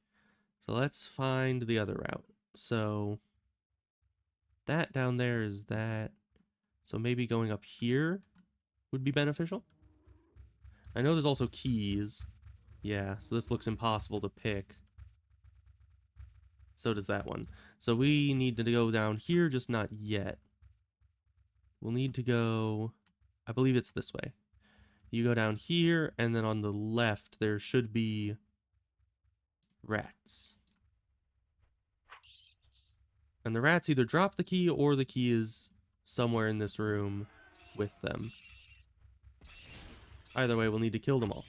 So let's find the other route. So that down there is that. So maybe going up here would be beneficial. I know there's also keys. Yeah, so this looks impossible to pick. So does that one. So we need to go down here, just not yet. We'll need to go, I believe it's this way. You go down here, and then on the left, there should be rats. And the rats either drop the key or the key is somewhere in this room with them. Either way, we'll need to kill them all.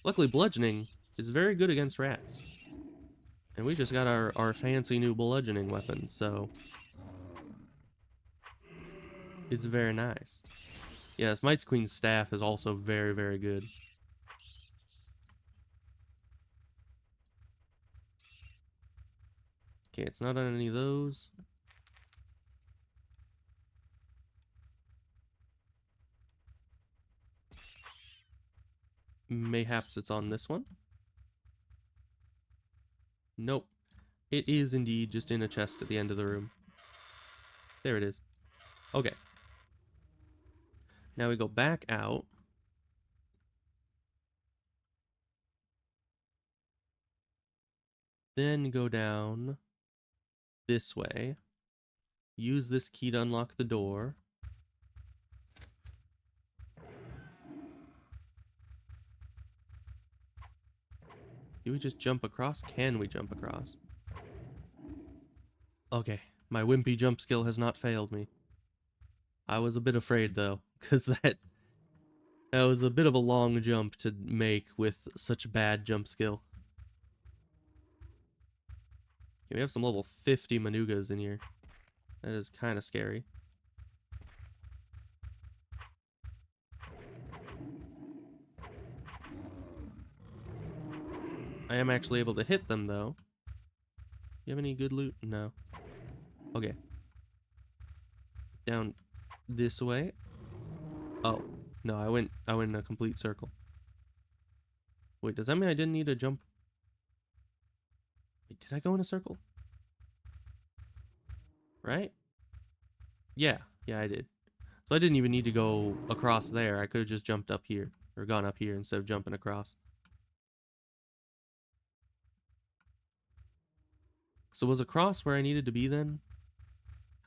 Luckily, bludgeoning is very good against rats. And we just got our fancy new bludgeoning weapon, so it's very nice. Yeah, Smite's Queen's staff is also very, very good. Okay, it's not on any of those. Mayhaps it's on this one. Nope. It is indeed just in a chest at the end of the room. There it is. Okay. Now we go back out. Then go down this way. Use this key to unlock the door. Do we just jump across? Can we jump across? Okay, my wimpy jump skill has not failed me. I was a bit afraid though, because that was a bit of a long jump to make with such bad jump skill. Okay, we have some level 50 Manugas in here. That is kind of scary. I am actually able to hit them though. You have any good loot? No. Okay. Down this way. Oh, no, I went in a complete circle. Wait, does that mean I didn't need to jump? Wait, did I go in a circle? Right? Yeah, I did. So I didn't even need to go across there. I could have just jumped up here, or gone up here instead of jumping across. So was across where I needed to be then?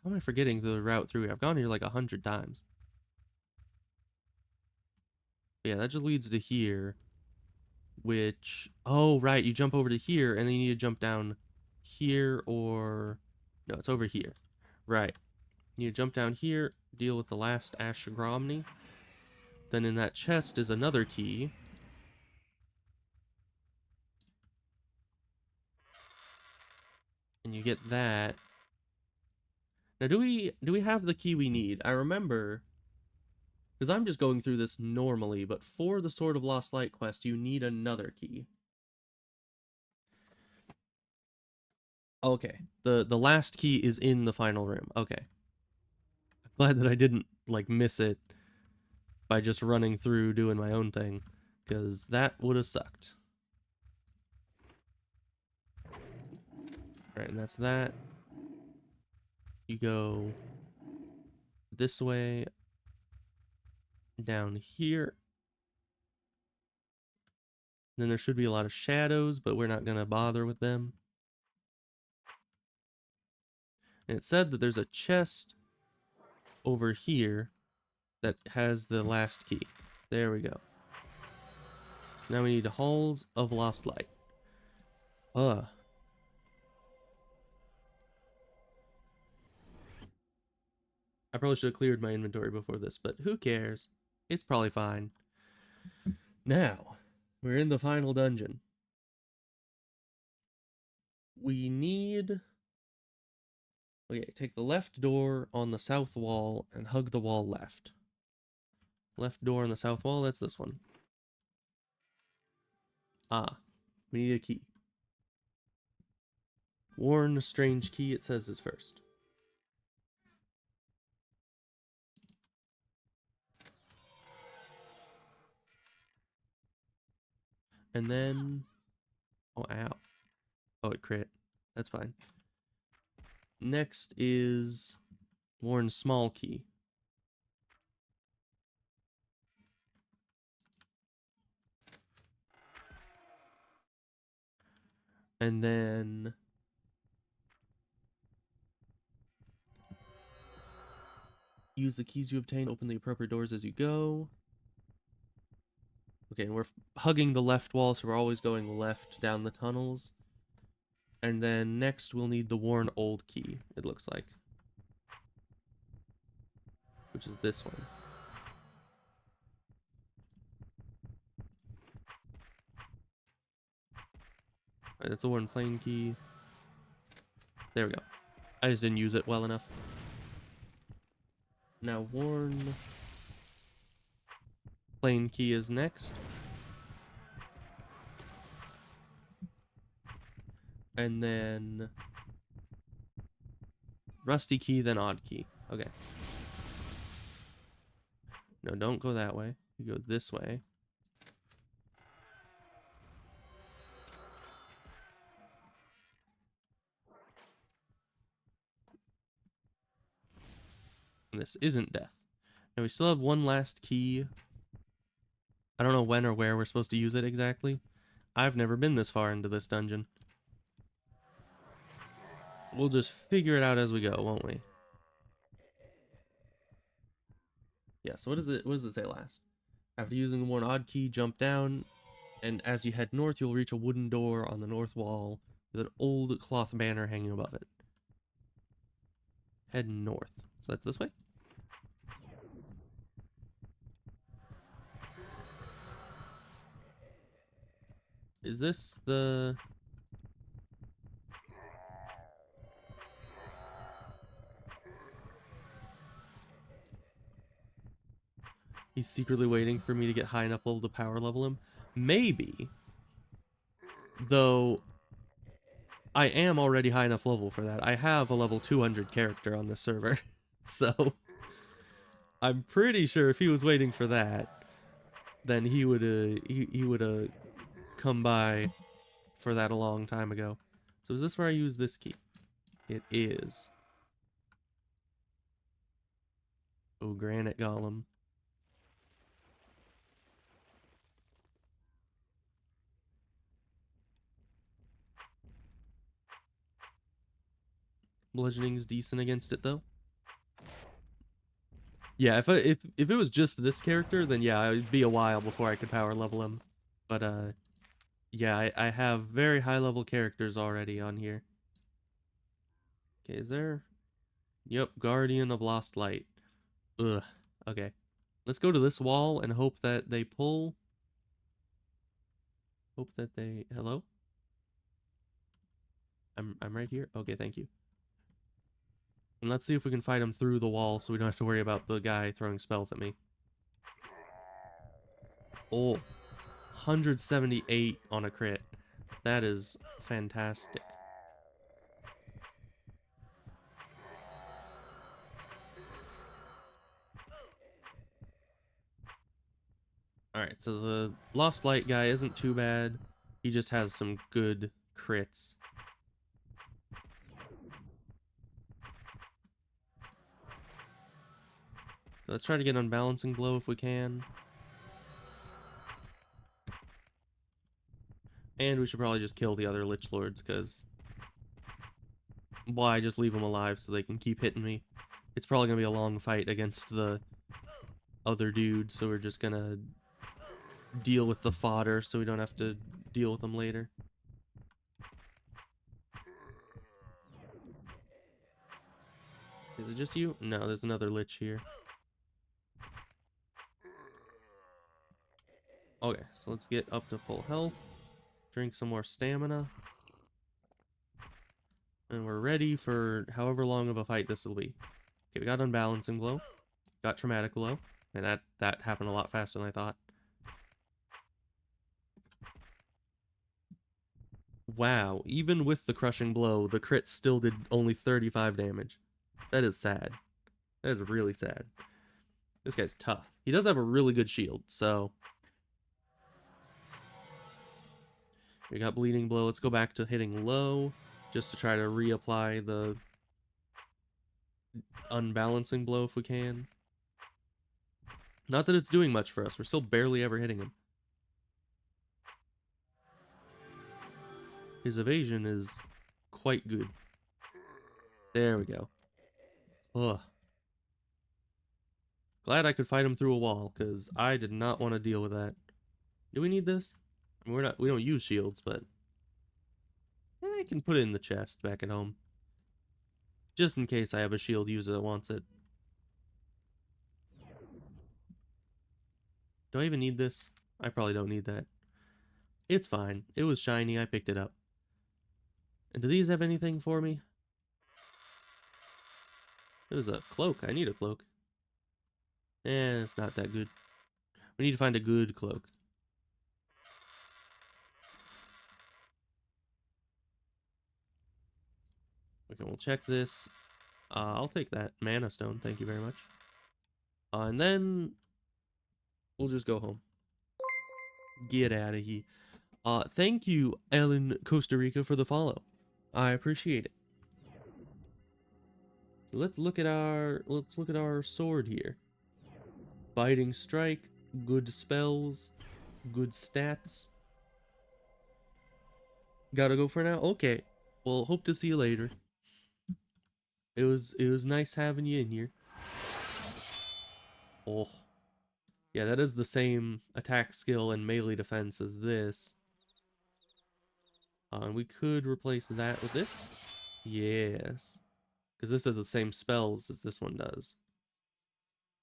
How am I forgetting the route through here? I've gone here like 100 times. But yeah, that just leads to here, which... Oh, right, you jump over to here, and then you need to jump down here, or... No, it's over here. Right. You jump down here, deal with the last Asheron. Then in that chest is another key. And you get that. Now, do we have the key we need? I remember, because I'm just going through this normally, but for the Sword of Lost Light quest, you need another key. Okay, the last key is in the final room. Okay. I'm glad that I didn't, like, miss it by just running through doing my own thing, because that would have sucked. Right, and that's that. You go this way, down here. Then there should be a lot of shadows, but we're not going to bother with them. And it said that there's a chest over here that has the last key. There we go. So now we need the Halls of Lost Light. I probably should have cleared my inventory before this, but who cares? It's probably fine. Now, we're in the final dungeon. We need... Okay, take the left door on the south wall and hug the wall left. Left door on the south wall, that's this one. Ah, we need a key. Warn strange key, it says, is first. And then... Oh, ow. Oh, it crit. That's fine. Next is Warn small key. And then... Use the keys you obtain, open the appropriate doors as you go. Okay, and we're hugging the left wall, so we're always going left down the tunnels. And then next we'll need the Warn old key, it looks like. Which is this one. Alright, that's the Warn plain key. There we go. I just didn't use it well enough. Now Warn plain key is next. And then rusty key, then odd key. Okay. No, don't go that way. You go this way. And this isn't death. Now we still have one last key. I don't know when or where we're supposed to use it exactly. I've never been this far into this dungeon. We'll just figure it out as we go, won't we? Yeah, so what does it say last? After using the Warn odd key, jump down. And as you head north, you'll reach a wooden door on the north wall with an old cloth banner hanging above it. Head north. So that's this way? Is this the... He's secretly waiting for me to get high enough level to power level him? Maybe. Though, I am already high enough level for that. I have a level 200 character on this server. So, I'm pretty sure if he was waiting for that, then he would come by for that a long time ago. So is this where I use this key? It is. Oh, granite golem. Bludgeoning's decent against it though. Yeah, if it was just this character, then yeah, it'd be a while before I could power level him. But yeah, I have very high level characters already on here. Okay, is there? Yep, Guardian of Lost Light. Ugh. Okay. Let's go to this wall and hope that they pull. Hope that they... Hello? I'm right here? Okay, thank you. And let's see if we can fight him through the wall so we don't have to worry about the guy throwing spells at me. Oh, 178 on a crit. That is fantastic. Alright, so the Lost Light guy isn't too bad. He just has some good crits. So let's try to get Unbalancing Blow if we can. And we should probably just kill the other Lich Lords, because... why just leave them alive so they can keep hitting me? It's probably going to be a long fight against the other dude, so we're just going to deal with the fodder so we don't have to deal with them later. Is it just you? No, there's another Lich here. Okay, so let's get up to full health. Drink some more stamina. And we're ready for however long of a fight this will be. Okay, we got Unbalancing Blow. Got Traumatic Blow. And that happened a lot faster than I thought. Wow, even with the Crushing Blow, the crit still did only 35 damage. That is sad. That is really sad. This guy's tough. He does have a really good shield, so... We got Bleeding Blow. Let's go back to hitting low, just to try to reapply the Unbalancing Blow if we can. Not that it's doing much for us. We're still barely ever hitting him. His evasion is quite good. There we go. Ugh. Glad I could fight him through a wall, because I did not want to deal with that. Do we need this? I mean, we don't use shields, but... I can put it in the chest back at home. Just in case I have a shield user that wants it. Do I even need this? I probably don't need that. It's fine. It was shiny. I picked it up. And do these have anything for me? It was a cloak. I need a cloak. It's not that good. We need to find a good cloak. Okay, we'll check this. I'll take that mana stone. Thank you very much. And then we'll just go home. Get out of here. Thank you, Ellen Costa Rica, for the follow. I appreciate it. So let's look at our sword here. Biting strike, good spells, good stats. Gotta go for now? Okay. Well, hope to see you later. It was nice having you in here. Oh. Yeah, that is the same attack skill and melee defense as this. And we could replace that with this. Yes. Because this has the same spells as this one does.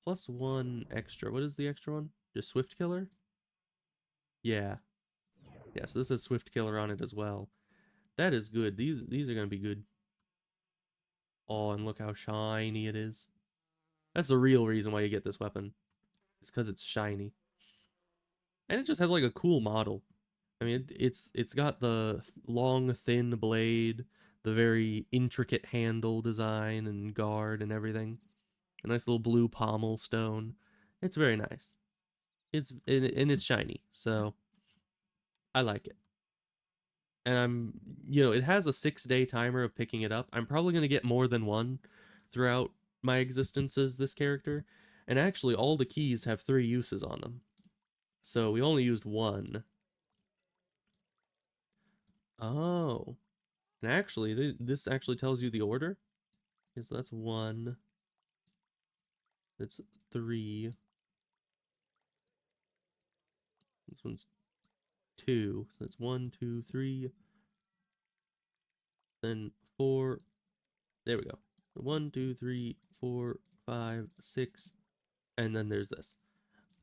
Plus one extra. What is the extra one? Just Swift Killer? Yeah. Yeah, so this has Swift Killer on it as well. That is good. These are going to be good. Oh, and look how shiny it is. That's the real reason why you get this weapon. It's because it's shiny. And it just has like a cool model. I mean, it's got the long, thin blade, the very intricate handle design and guard and everything. A nice little blue pommel stone. It's very nice. And it's shiny, so I like it. And it has a 6-day timer of picking it up. I'm probably gonna get more than one throughout my existence as this character. And actually, all the keys have 3 uses on them. So we only used one. Oh. And actually, this actually tells you the order. Okay, so that's 1. That's 3. This one's 2. So that's 1, 2, 3. Then 4. There we go. 1, 2, 3, 4, 5, 6. And then there's this.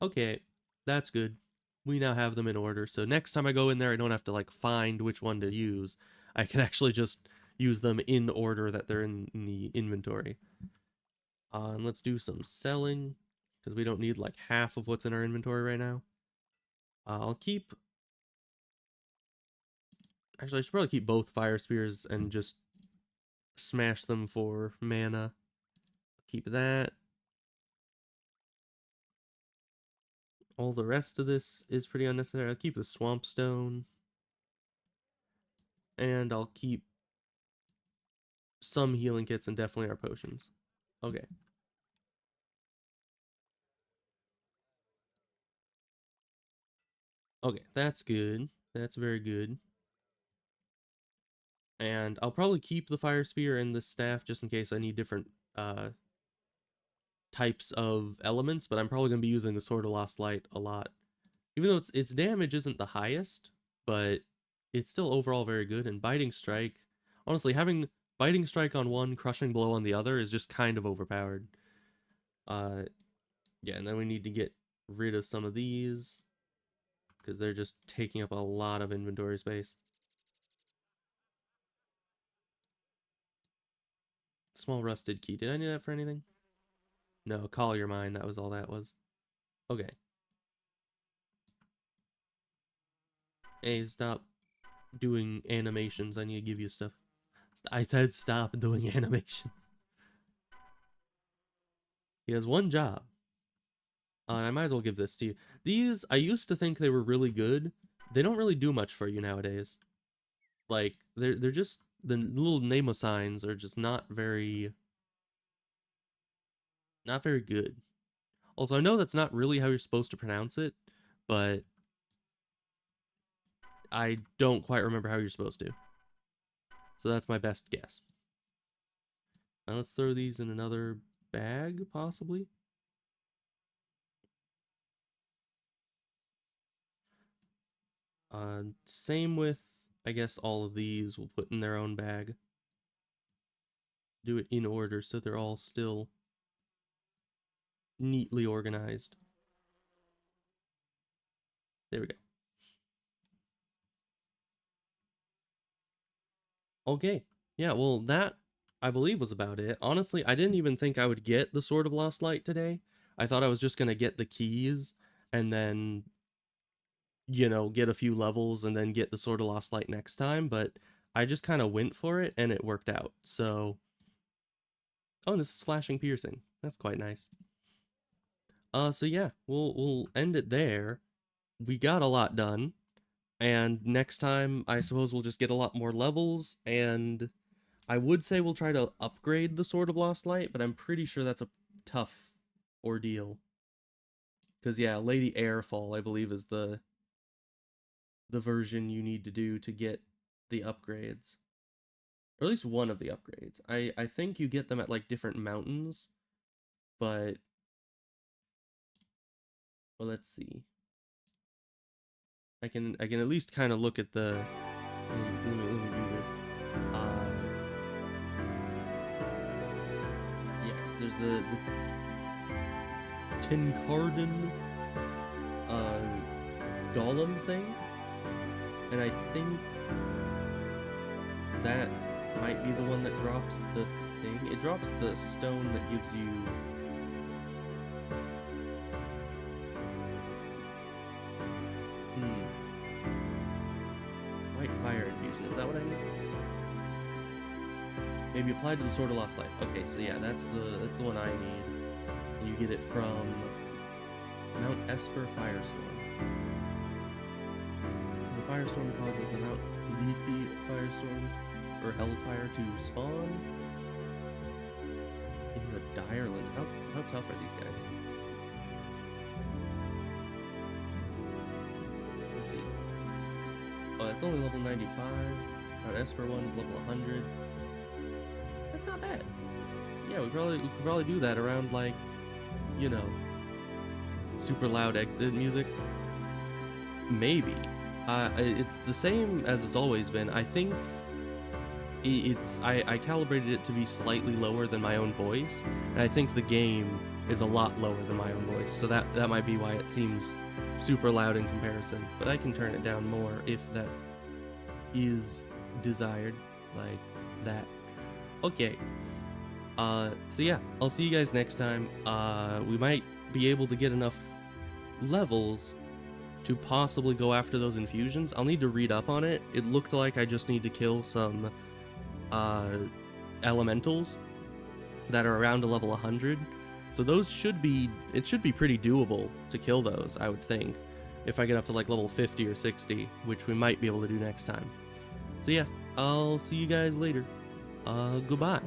Okay, that's good. We now have them in order. So next time I go in there, I don't have to like find which one to use. I can actually just use them in order that they're in the inventory. And let's do some selling because we don't need like half of what's in our inventory right now. I'll keep. Actually, I should probably keep both fire spears and just smash them for mana. Keep that. All the rest of this is pretty unnecessary. I'll keep the swamp stone. And I'll keep some healing kits and definitely our potions. Okay. Okay, that's good. That's very good. And I'll probably keep the fire spear and the staff just in case I need different uh types of elements, but I'm probably gonna be using the Sword of Lost Light a lot. Even though its damage isn't the highest, but it's still overall very good. And Biting Strike, honestly, having Biting Strike on one, Crushing Blow on the other is just kind of overpowered. Uh yeah, and then we need to get rid of some of these because they're just taking up a lot of inventory space. Small rusted key. Did I need that for anything? No, call your mind. That was all that was. Okay. Hey, stop doing animations. I need to give you stuff. I said stop doing animations. He has one job. I might as well give this to you. These, I used to think they were really good. They don't really do much for you nowadays. Like, they're just, the little Nemo signs are just not very good. Also, I know that's not really how you're supposed to pronounce it, but I don't quite remember how you're supposed to. So that's my best guess. Now let's throw these in another bag, possibly. Same with, I guess, all of these. We'll put in their own bag. Do it in order so they're all still neatly organized. There we go. Okay. Yeah, well, that, I believe, was about it. Honestly, I didn't even think I would get the Sword of Lost Light today. I thought I was just going to get the keys and then, get a few levels and then get the Sword of Lost Light next time, but I just kind of went for it and it worked out. So, oh, this is slashing piercing. That's quite nice. So yeah, we'll end it there. We got a lot done, and next time I suppose we'll just get a lot more levels, and I would say we'll try to upgrade the Sword of Lost Light, but I'm pretty sure that's a tough ordeal. Cause yeah, Lady Airfall, I believe, is the version you need to do to get the upgrades. Or at least one of the upgrades. I think you get them at like different mountains, but Well, let's see. I can at least kind of look at the. Let me do this. Yeah, 'cause there's the Tinkarden golem thing, and I think that might be the one that drops the thing. It drops the stone that gives you. White fire infusion. Is that what I need? Maybe applied to the Sword of Lost Light. Okay, so yeah, that's the one I need. And you get it from Mount Esper Firestorm. The firestorm causes the Mount Lethe Firestorm or Hellfire to spawn in the Direlands. How tough are these guys? Let's see. Oh, that's only level 95. Mount Esper one is level 100. That's not bad. Yeah, we could probably do that around, like, you know, super loud exit music. Maybe. It's the same as it's always been. I think I calibrated it to be slightly lower than my own voice, and I think the game is a lot lower than my own voice, so that might be why it seems super loud in comparison. But I can turn it down more if that is desired, like that. Okay. So yeah, I'll see you guys next time. We might be able to get enough levels to possibly go after those infusions. I'll need to read up on it. It looked like I just need to kill some elementals that are around a level 100. So those should be pretty doable to kill those, I would think, if I get up to like level 50 or 60, which we might be able to do next time. So yeah, I'll see you guys later. Goodbye.